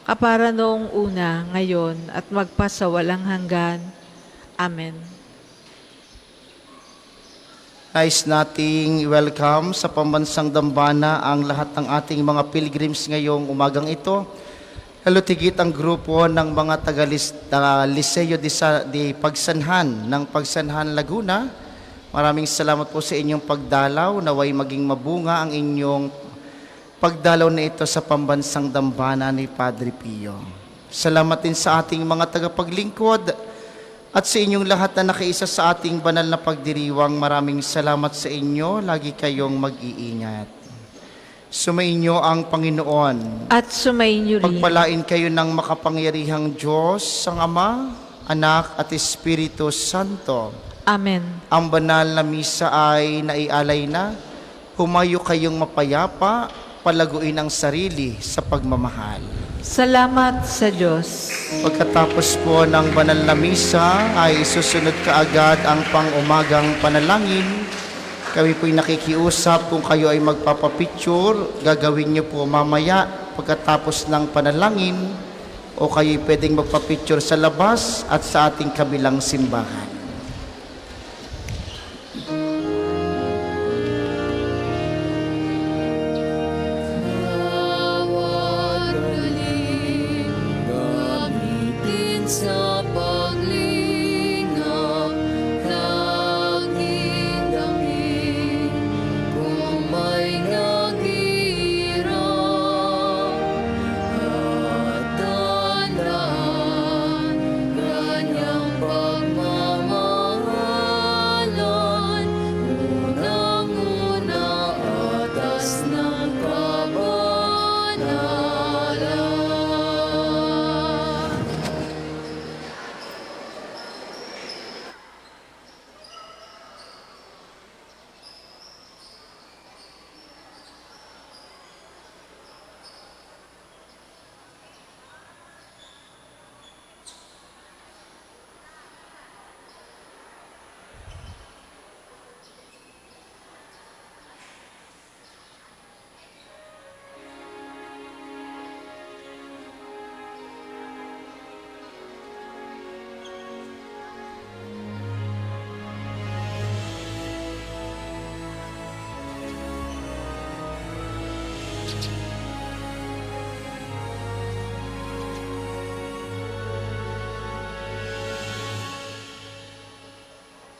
A: kapara noong una, ngayon, at magpasawalang hanggan. Amen.
B: Nais nating welcome sa pambansang dambana ang lahat ng ating mga pilgrims ngayong umagang ito. Halutigit ang grupo ng mga taga-Liceo de Pagsanhan ng Pagsanhan, Laguna. Maraming salamat po sa inyong pagdalaw. Naway maging mabunga ang inyong pagdalaw na ito sa pambansang dambana ni Padre Pio. Salamat din sa ating mga tagapaglingkod at sa inyong lahat na nakiisa sa ating banal na pagdiriwang. Maraming salamat sa inyo. Lagi kayong mag-iingat. Sumainyo ang Panginoon.
A: At sumainyo rin.
B: Pagpalain kayo ng makapangyarihang Diyos, ang Ama, Anak at Espiritu Santo.
A: Amen.
B: Ang banal na misa ay naialay na. Humayo kayong mapayapa, palaguin ang sarili sa pagmamahal.
A: Salamat sa Diyos.
B: Pagkatapos po ng banal na misa ay susunod kaagad ang pang-umagang panalangin. Kami po'y nakikiusap kung kayo ay magpapapicture, gagawin niyo po mamaya pagkatapos ng panalangin o kayo pwedeng magpapicture sa labas at sa ating kabilang simbahan.
C: Bawat galing gamitin sa paglingap, laging damhin kung may naghihirap. At tandaan, kanyang pagmamahalan, unang-una atas ng kabanalan.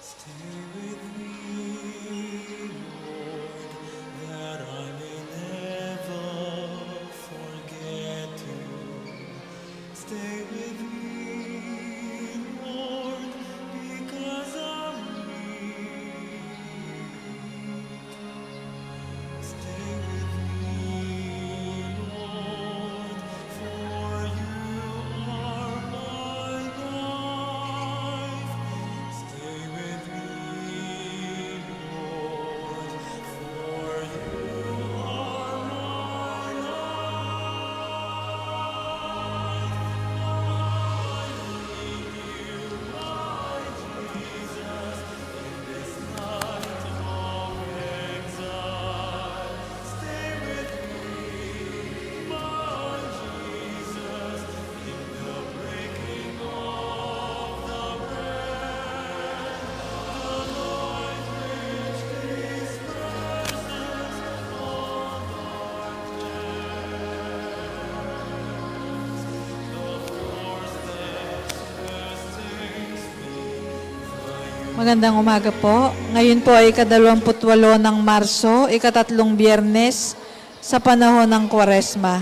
E: Stay with me, Lord, that I may never forget you. Stay with me, Lord, because I'm weak. Stay with me, Lord, for you are my life. Stay with me, Lord, for you are my life. I need you, my Jesus, in this night of exile. Stay with me, my Jesus, in the breaking of the bread. The light which disperses all darkness. The force that sustains me.
A: Magandang umaga po. Ngayon po ay 28 ng Marso, ikatatlong Biyernes sa panahon ng Kwaresma.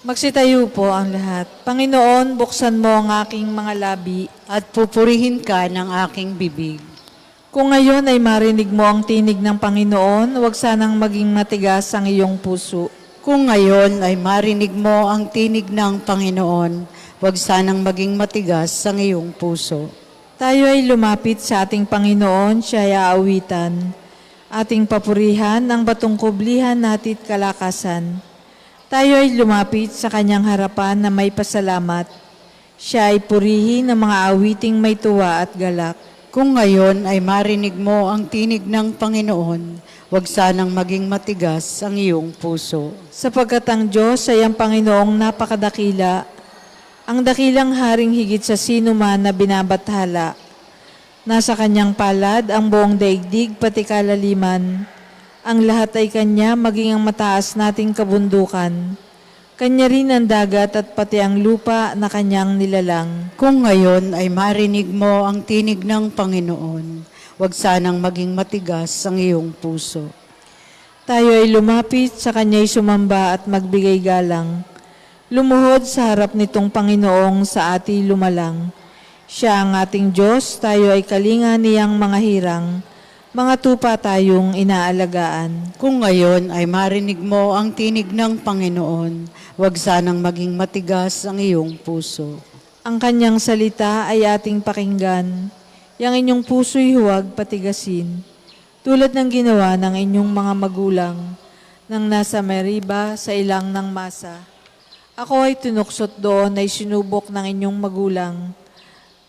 A: Magsitayo po ang lahat. Panginoon, buksan mo ang aking mga labi.
D: At pupurihin ka ng aking bibig.
A: Kung ngayon ay marinig mo ang tinig ng Panginoon, huwag sanang maging matigas ang iyong puso.
D: Kung ngayon ay marinig mo ang tinig ng Panginoon, huwag sanang maging matigas ang iyong puso.
A: Tayo ay lumapit sa ating Panginoon, siya ay aawitan. Ating papurihan ang batong kublihan natit kalakasan. Tayo ay lumapit sa kanyang harapan na may pasalamat. Siya ay purihin ng mga awiting may tuwa at galak.
D: Kung ngayon ay marinig mo ang tinig ng Panginoon, huwag sanang maging matigas ang iyong puso.
A: Sapagkat ang Diyos ay ang Panginoong napakadakila, ang dakilang haring higit sa sino man na binabathala. Nasa kanyang palad ang buong daigdig pati kalaliman. Ang lahat ay kanya, maging ang mataas nating kabundukan. Kanya rin ang dagat at pati ang lupa na kanyang nilalang.
D: Kung ngayon ay marinig mo ang tinig ng Panginoon, huwag sanang maging matigas ang iyong puso.
A: Tayo ay lumapit sa kanya'y sumamba at magbigay galang. Lumuhod sa harap nitong Panginoong sa ati lumalang. Siya ang ating Diyos, tayo ay kalinga niyang mga hirang, mga tupa tayong inaalagaan.
D: Kung ngayon ay marinig mo ang tinig ng Panginoon, huwag sanang maging matigas ang iyong puso.
A: Ang kanyang salita ay ating pakinggan, yang inyong puso'y huwag patigasin, tulad ng ginawa ng inyong mga magulang, nang nasa Meriba sa ilang ng Masa. Ako ay tinuksot doon ay sinubok ng inyong magulang,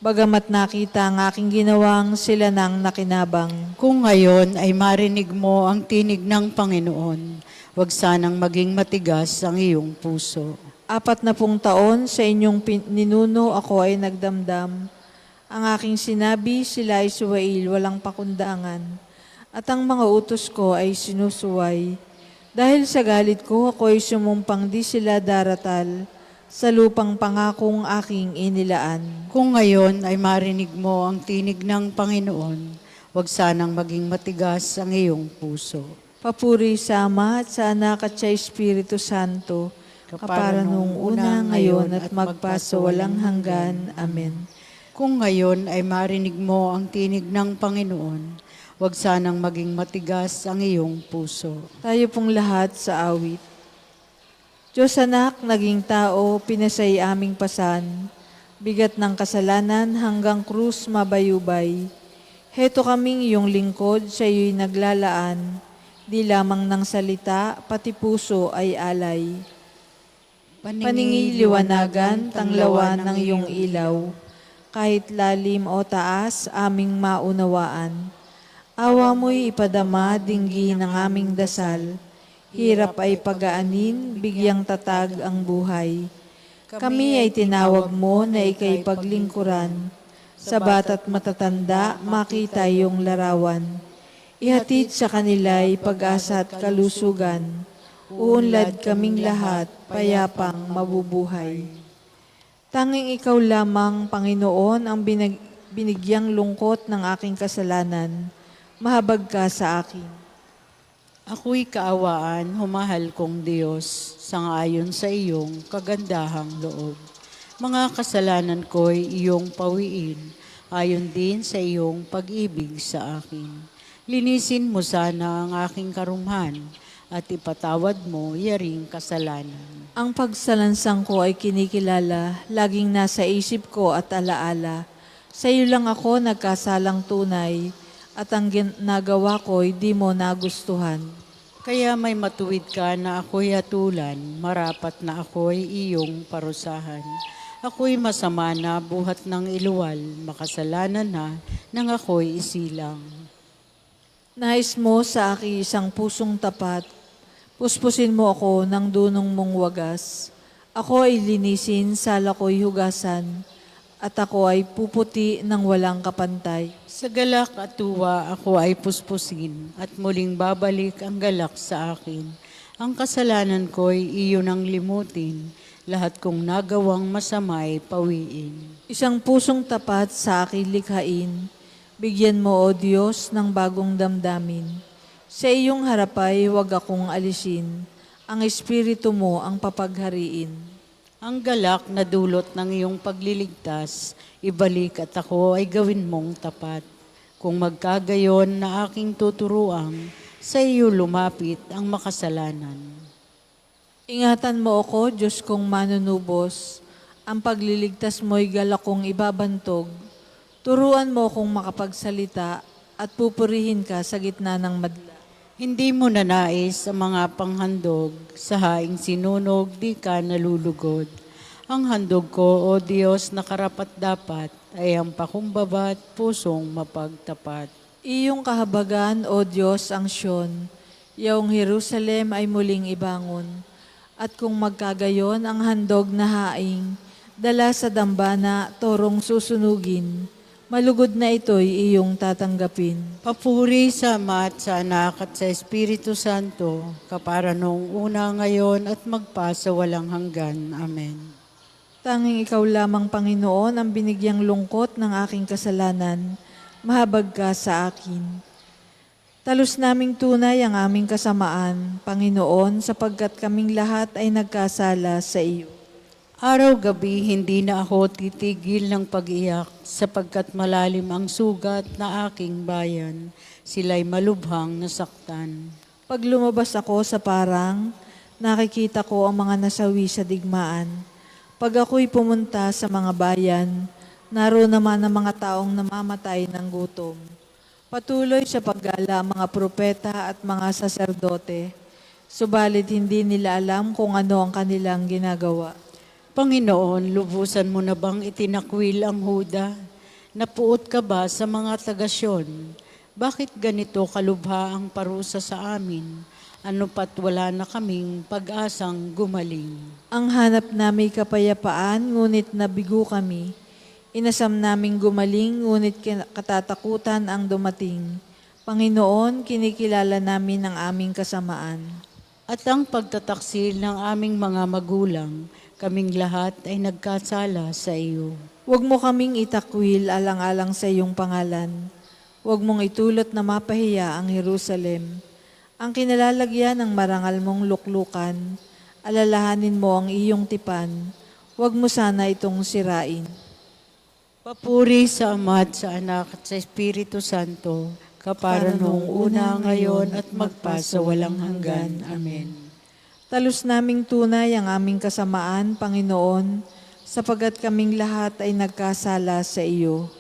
A: bagamat nakita ang aking ginawang sila nang nakinabang.
D: Kung ngayon ay marinig mo ang tinig ng Panginoon, huwag sanang maging matigas ang iyong puso.
A: 40 taon sa inyong ninuno ako ay nagdamdam. Ang aking sinabi, sila ay suwail, walang pakundangan. At ang mga utos ko ay sinusuway. Dahil sa galit ko, ako ay sumumpang di sila daratal sa lupang pangakong aking inilaan.
D: Kung ngayon ay marinig mo ang tinig ng Panginoon, huwag sanang maging matigas ang iyong puso.
A: Papuri sa Ama at sa Anak at sa Espiritu Santo, kapara nung una, ngayon at magpasawalang hanggan. Amen.
D: Kung ngayon ay marinig mo ang tinig ng Panginoon, huwag sanang maging matigas ang iyong puso.
A: Tayo pong lahat sa awit. Diyos anak, naging tao, pinasay aming pasan, bigat ng kasalanan hanggang krus mabayubay. Heto kaming iyong lingkod, sa iyo'y naglalaan, di lamang ng salita, pati puso ay alay. Paningin liwanagan, tanglawan ng iyong ilaw, kahit lalim o taas, aming maunawaan. Awa mo'y ipadama, dinggin ng aming dasal, hirap ay pagaanin, bigyang tatag ang buhay. Kami ay tinawag mo na ikay paglingkuran, sa bata't matatanda, makita iyong larawan. Ihatid sa kanila'y pag-asa at kalusugan, uunlad kaming lahat, payapang mabubuhay. Tanging ikaw lamang, Panginoon, ang binigyang lungkot ng aking kasalanan, mahabag ka sa akin.
D: Ako'y kaawaan, humahal kong Diyos, sangayon sa iyong kagandahang loob. Mga kasalanan ko'y iyong pawiin, ayon din sa iyong pag-ibig sa akin. Linisin mo sana ang aking karumhan, at ipatawad mo yaring kasalanan.
A: Ang pagsalansang ko ay kinikilala, laging nasa isip ko at alaala. Sa iyo lang ako nagkasalang tunay, at ang ginagawa ko'y di mo nagustuhan.
D: Kaya may matuwid ka na ako'y hatulan, marapat na ako'y iyong parusahan. Ako'y masama na buhat ng iluwal, makasalanan na nang ako'y isilang.
A: Nais mo sa akin isang pusong tapat, puspusin mo ako ng dunong mong wagas. Ako ay linisin, sala ko'y hugasan, at ako ay puputi ng walang kapantay.
D: Sa galak at tuwa ako ay puspusin, at muling babalik ang galak sa akin. Ang kasalanan ko'y iyo nang limutin, lahat kong nagawang masama'y pawiin.
A: Isang pusong tapat sa akin likhain, bigyan mo, O Diyos, ng bagong damdamin. Sa iyong harapay, huwag akong alisin, ang Espiritu mo ang papaghariin.
D: Ang galak na dulot ng iyong pagliligtas, ibalik at ako ay gawin mong tapat. Kung magkagayon na aking tuturuang, sa iyo lumapit ang makasalanan.
A: Ingatan mo ako, Diyos kong manunubos, ang pagliligtas mo'y galak kong ibabantog. Turuan mo akong makapagsalita at pupurihin ka sa gitna ng madla.
D: Hindi mo nanais ang mga panghandog, sa haing sinunog di ka nalulugod. Ang handog ko, O Diyos, na karapat-dapat, ay ang pakumbabat pusong mapagtapat.
A: Iyong kahabagan, O Diyos, ang Siyon, yaong Jerusalem ay muling ibangon. At kung magkagayon ang handog na haing, dala sa dambana, torong susunugin, malugod na ito'y iyong tatanggapin.
D: Papuri sa Ama at sa Anak at sa Espiritu Santo, kapara nung una ngayon at magpasa walang hanggan. Amen.
A: Tanging ikaw lamang, Panginoon, ang binigyang lungkot ng aking kasalanan, mahabag ka sa akin. Talus naming tunay ang aming kasamaan, Panginoon, sapagkat kaming lahat ay nagkasala sa iyo.
D: Araw-gabi hindi na ako titigil ng pag-iyak sapagkat malalim ang sugat na aking bayan. Sila'y malubhang nasaktan.
A: Pag lumabas ako sa parang, nakikita ko ang mga nasawi sa digmaan. Pag ako'y pumunta sa mga bayan, naroon naman ang mga taong namamatay ng gutom. Patuloy sa paggala ang mga propeta at mga saserdote, subalit hindi nila alam kung ano ang kanilang ginagawa.
D: Panginoon, lubusan mo na bang itinakwil ang Huda? Napuot ka ba sa mga tagasyon? Bakit ganito kalubha ang parusa sa amin? Ano pat wala na kaming pag-asang gumaling?
A: Ang hanap namin kapayapaan, ngunit nabigo kami. Inasam naming gumaling, ngunit katatakutan ang dumating. Panginoon, kinikilala namin ang aming kasamaan.
D: At ang pagtataksil ng aming mga magulang, kaming lahat ay nagkasala sa iyo.
A: Huwag mo kaming itakwil alang-alang sa iyong pangalan. Huwag mong itulot na mapahiya ang Jerusalem. Ang kinalalagyan ng marangal mong luklukan, alalahanin mo ang iyong tipan. Huwag mo sana itong sirain.
D: Papuri sa Ama at sa Anak at sa Espiritu Santo, kapara noong una, ngayon at magpa sa walang hanggan. Amen.
A: Talos naming tunay ang aming kasamaan, Panginoon, sapagat kaming lahat ay nagkasala sa iyo.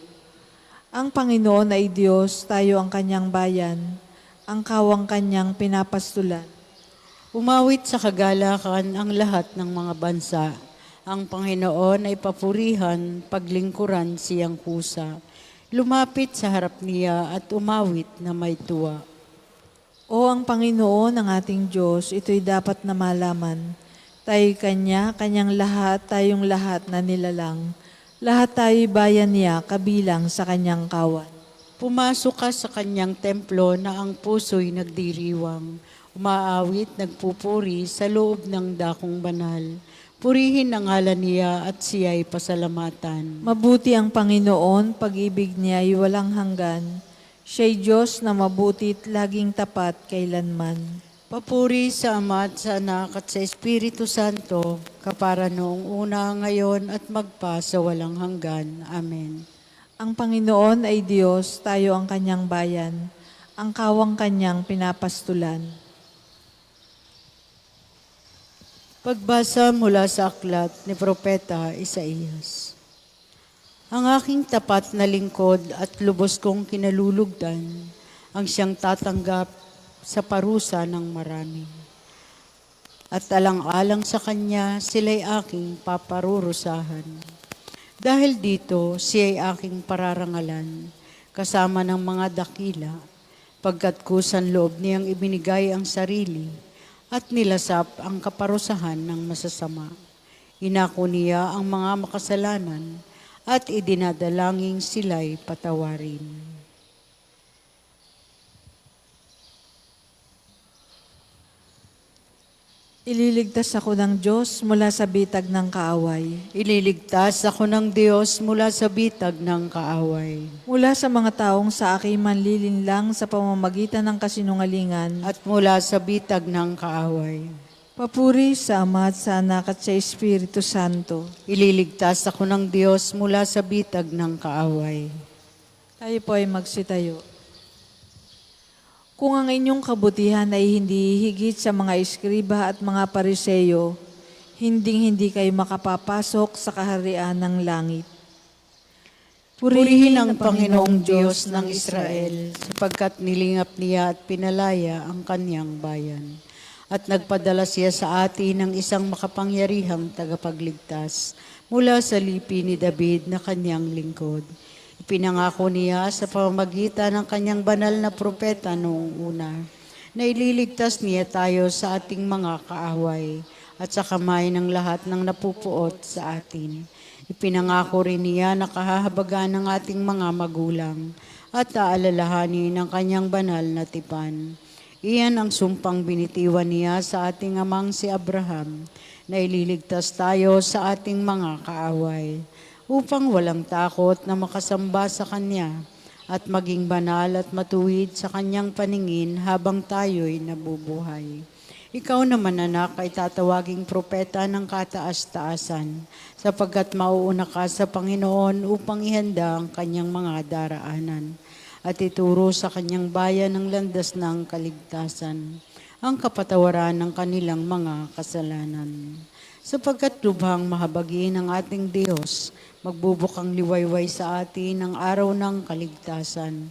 A: Ang Panginoon ay Diyos, tayo ang kanyang bayan, ang kawang kanyang pinapastulan.
D: Umawit sa kagalakan ang lahat ng mga bansa. Ang Panginoon ay papurihan, paglingkuran siyang kusa. Lumapit sa harap niya at umawit na may tuwa.
A: O ang Panginoon, ang ating Diyos, ito'y dapat na malaman. Tayo'y Kanya, Kanyang lahat, tayong lahat na nilalang. Lahat tayo'y bayan niya, kabilang sa Kanyang kawan.
D: Pumasok ka sa kanyang templo na ang puso'y nagdiriwang. Umaawit, nagpupuri sa loob ng dakong banal. Purihin ang ngalan niya at siya'y pasalamatan.
A: Mabuti ang Panginoon, pag-ibig niya ay walang hanggan. Siya'y Diyos na mabutit, laging tapat kailanman.
D: Papuri sa Ama at sa Anak at sa Espiritu Santo, kapara noong una, ngayon at magpa sa walang hanggan. Amen.
A: Ang Panginoon ay Diyos, tayo ang Kanyang bayan, ang kawang Kanyang pinapastulan.
D: Pagbasa mula sa aklat ni Propeta Isaías. Ang aking tapat na lingkod at lubos kong kinalulugdan, ang siyang tatanggap sa parusa ng marami. At alang-alang sa kanya, sila'y aking paparurusahan. Dahil dito, siya'y aking pararangalan, kasama ng mga dakila, pagkat kusan loob niyang ibinigay ang sarili, at nilasap ang kaparusahan ng masasama. Inako niya ang mga makasalanan, at idinadalangin sila'y patawarin.
A: Ililigtas ako ng Diyos mula sa bitag ng kaaway.
D: Ililigtas ako ng Diyos mula sa bitag ng kaaway,
A: Mula sa mga taong sa aking manlilinlang sa pamamagitan ng kasinungalingan.
D: at mula sa bitag ng kaaway.
A: Papuri sa Ama at sa Anak at sa Espiritu Santo.
D: Ililigtas ako ng Diyos mula sa bitag ng kaaway.
A: Tayo po ay magsitayo. Kung ang inyong kabutihan ay hindi higit sa mga eskriba at mga pariseyo, hindi kayo makapapasok sa kaharian ng langit.
D: Purihin ang Panginoong Diyos ng Israel, sapagkat nilingap niya at pinalaya ang kanyang bayan. At nagpadala siya sa atin ng isang makapangyarihang tagapagligtas mula sa lipi ni David na kanyang lingkod. Ipinangako niya sa pamamagitan ng kanyang banal na propeta noong una, na ililigtas niya tayo sa ating mga kaaway at sa kamay ng lahat ng napupuot sa atin. Ipinangako rin niya na kahahabagan ng ating mga magulang at aalalahanin ng kanyang banal na tipan. Iyan ang sumpang binitiwan niya sa ating amang si Abraham, na ililigtas tayo sa ating mga kaaway, upang walang takot na makasamba sa Kanya at maging banal at matuwid sa Kanyang paningin habang tayo'y nabubuhay. Ikaw naman, anak, ay tatawaging propeta ng kataas-taasan, sapagkat mauuna ka sa Panginoon upang ihanda ang kanyang mga daraanan at ituro sa kanyang bayan ang landas ng kaligtasan, ang kapatawaran ng kanilang mga kasalanan. Sapagkat lubhang mahabagin ng ating Diyos, magbubukang liwayway sa atin ang araw ng kaligtasan,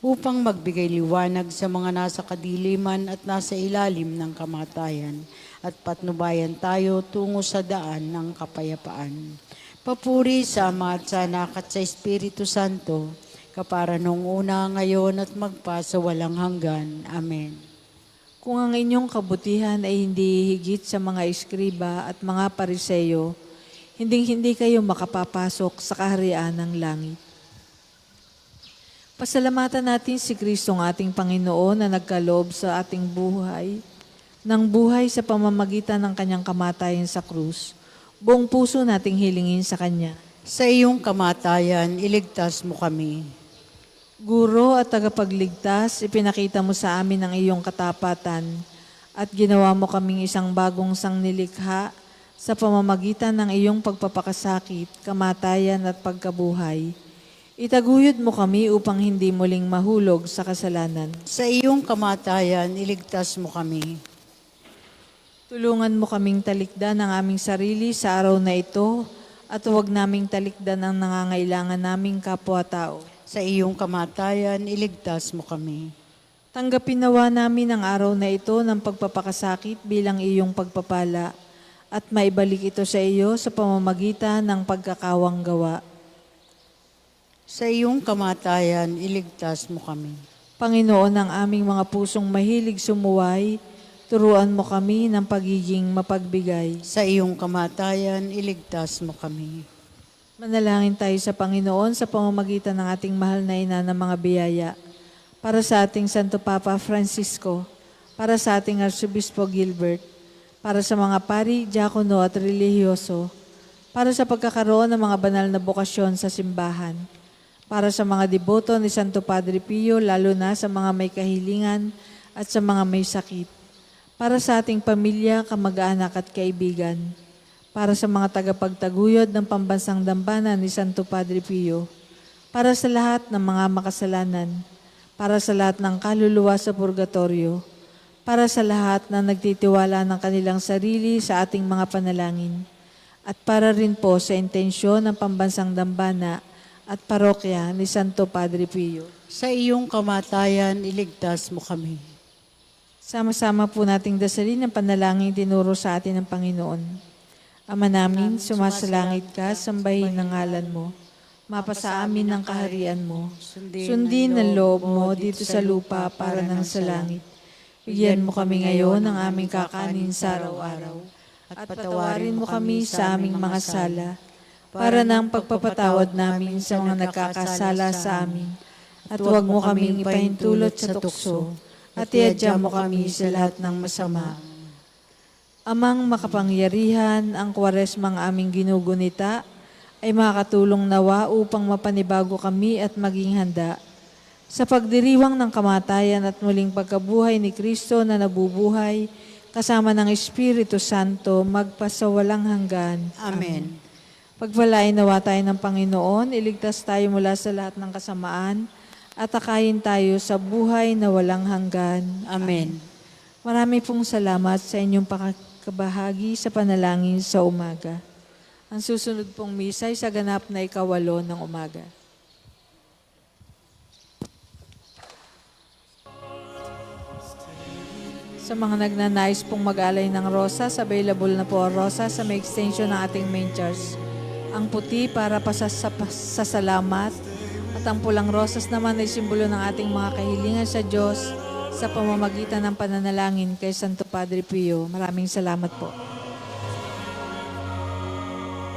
D: upang magbigay liwanag sa mga nasa kadiliman at nasa ilalim ng kamatayan, at patnubayan tayo tungo sa daan ng kapayapaan. Papuri sa Ama at sa Anak at sa Espiritu Santo, kapara nung una, ngayon at magpa sa walang hanggan. Amen.
A: Kung ang inyong kabutihan ay hindi higit sa mga eskriba at mga pariseyo, hindi kayo makapapasok sa kaharian ng langit. Pasalamatan natin si Kristong ating Panginoon na nagkaloob sa ating buhay, ng buhay sa pamamagitan ng kanyang kamatayan sa krus. Buong puso nating hilingin sa kanya.
D: Sa iyong kamatayan, iligtas mo kami.
A: Guro at tagapagligtas, ipinakita mo sa amin ang iyong katapatan at ginawa mo kaming isang bagong sangnilikha sa pamamagitan ng iyong pagpapakasakit, kamatayan at pagkabuhay. Itaguyod mo kami upang hindi muling mahulog sa kasalanan.
D: Sa iyong kamatayan, iligtas mo kami.
A: Tulungan mo kaming talikdan ang aming sarili sa araw na ito at huwag naming talikdan ang nangangailangan naming kapwa-tao.
D: Sa iyong kamatayan, iligtas mo kami.
A: Tanggapin nawa namin ang araw na ito ng pagpapakasakit bilang iyong pagpapala at maibalik ito sa iyo sa pamamagitan ng pagkakawang gawa.
D: Sa iyong kamatayan, iligtas mo kami.
A: Panginoon, ang aming mga pusong mahilig sumuway, turuan mo kami ng pagiging mapagbigay.
D: Sa iyong kamatayan, iligtas mo kami.
A: Manalangin tayo sa Panginoon sa pamamagitan ng ating mahal na ina ng mga biyaya. Para sa ating Santo Papa Francisco, para sa ating Arsobispo Gilbert, para sa mga pari, diakono at relihiyoso, para sa pagkakaroon ng mga banal na bokasyon sa simbahan, para sa mga deboto ni Santo Padre Pio, lalo na sa mga may kahilingan at sa mga may sakit, para sa ating pamilya, kamag-anak at kaibigan, para sa mga tagapagtaguyod ng pambansang dambana ni Santo Padre Pio, para sa lahat ng mga makasalanan, para sa lahat ng kaluluwa sa purgatorio, para sa lahat na nagtitiwala ng kanilang sarili sa ating mga panalangin, at para rin po sa intensyon ng pambansang dambana at parokya ni Santo Padre Pio.
D: Sa iyong kamatayan, iligtas mo kami.
A: Sama-sama po nating dasalin ang panalangin tinuro sa atin ng Panginoon. Ama namin, sumasalangit ka, sambahin ang ngalan mo. Mapasa amin ang kaharian mo. Sundin ang loob mo dito sa lupa para ng sa langit. Bigyan mo kami ngayon ng aming kakanin sa araw-araw. At patawarin mo kami sa aming mga sala, para ng pagpapatawad namin sa mga nagkakasala sa amin. At huwag mo kaming ipahintulot sa tukso, at iadya mo kami sa lahat ng masama. Amang makapangyarihan, ang kwaresmang aming ginugunita ay makakatulong nawa upang mapanibago kami at maging handa sa pagdiriwang ng kamatayan at muling pagkabuhay ni Kristo na nabubuhay kasama ng Espiritu Santo magpasawalang hanggan.
D: Amen.
A: Pagpalain nawa tayo ng Panginoon, iligtas tayo mula sa lahat ng kasamaan at akayin tayo sa buhay na walang hanggan.
D: Amen.
A: Marami pong salamat sa inyong pakakabahagi sa panalangin sa umaga. Ang susunod pong misa ay sa ganap na ikawalo ng umaga. Sa mga nagnanais pong mag-alay ng rosas, available na po ang rosas sa may extension ng ating main church. Ang puti para pa sa salamat at ang pulang rosas naman ay simbolo ng ating mga kahilingan sa Diyos sa pamamagitan ng pananalangin kay Santo Padre Pio. Maraming salamat po.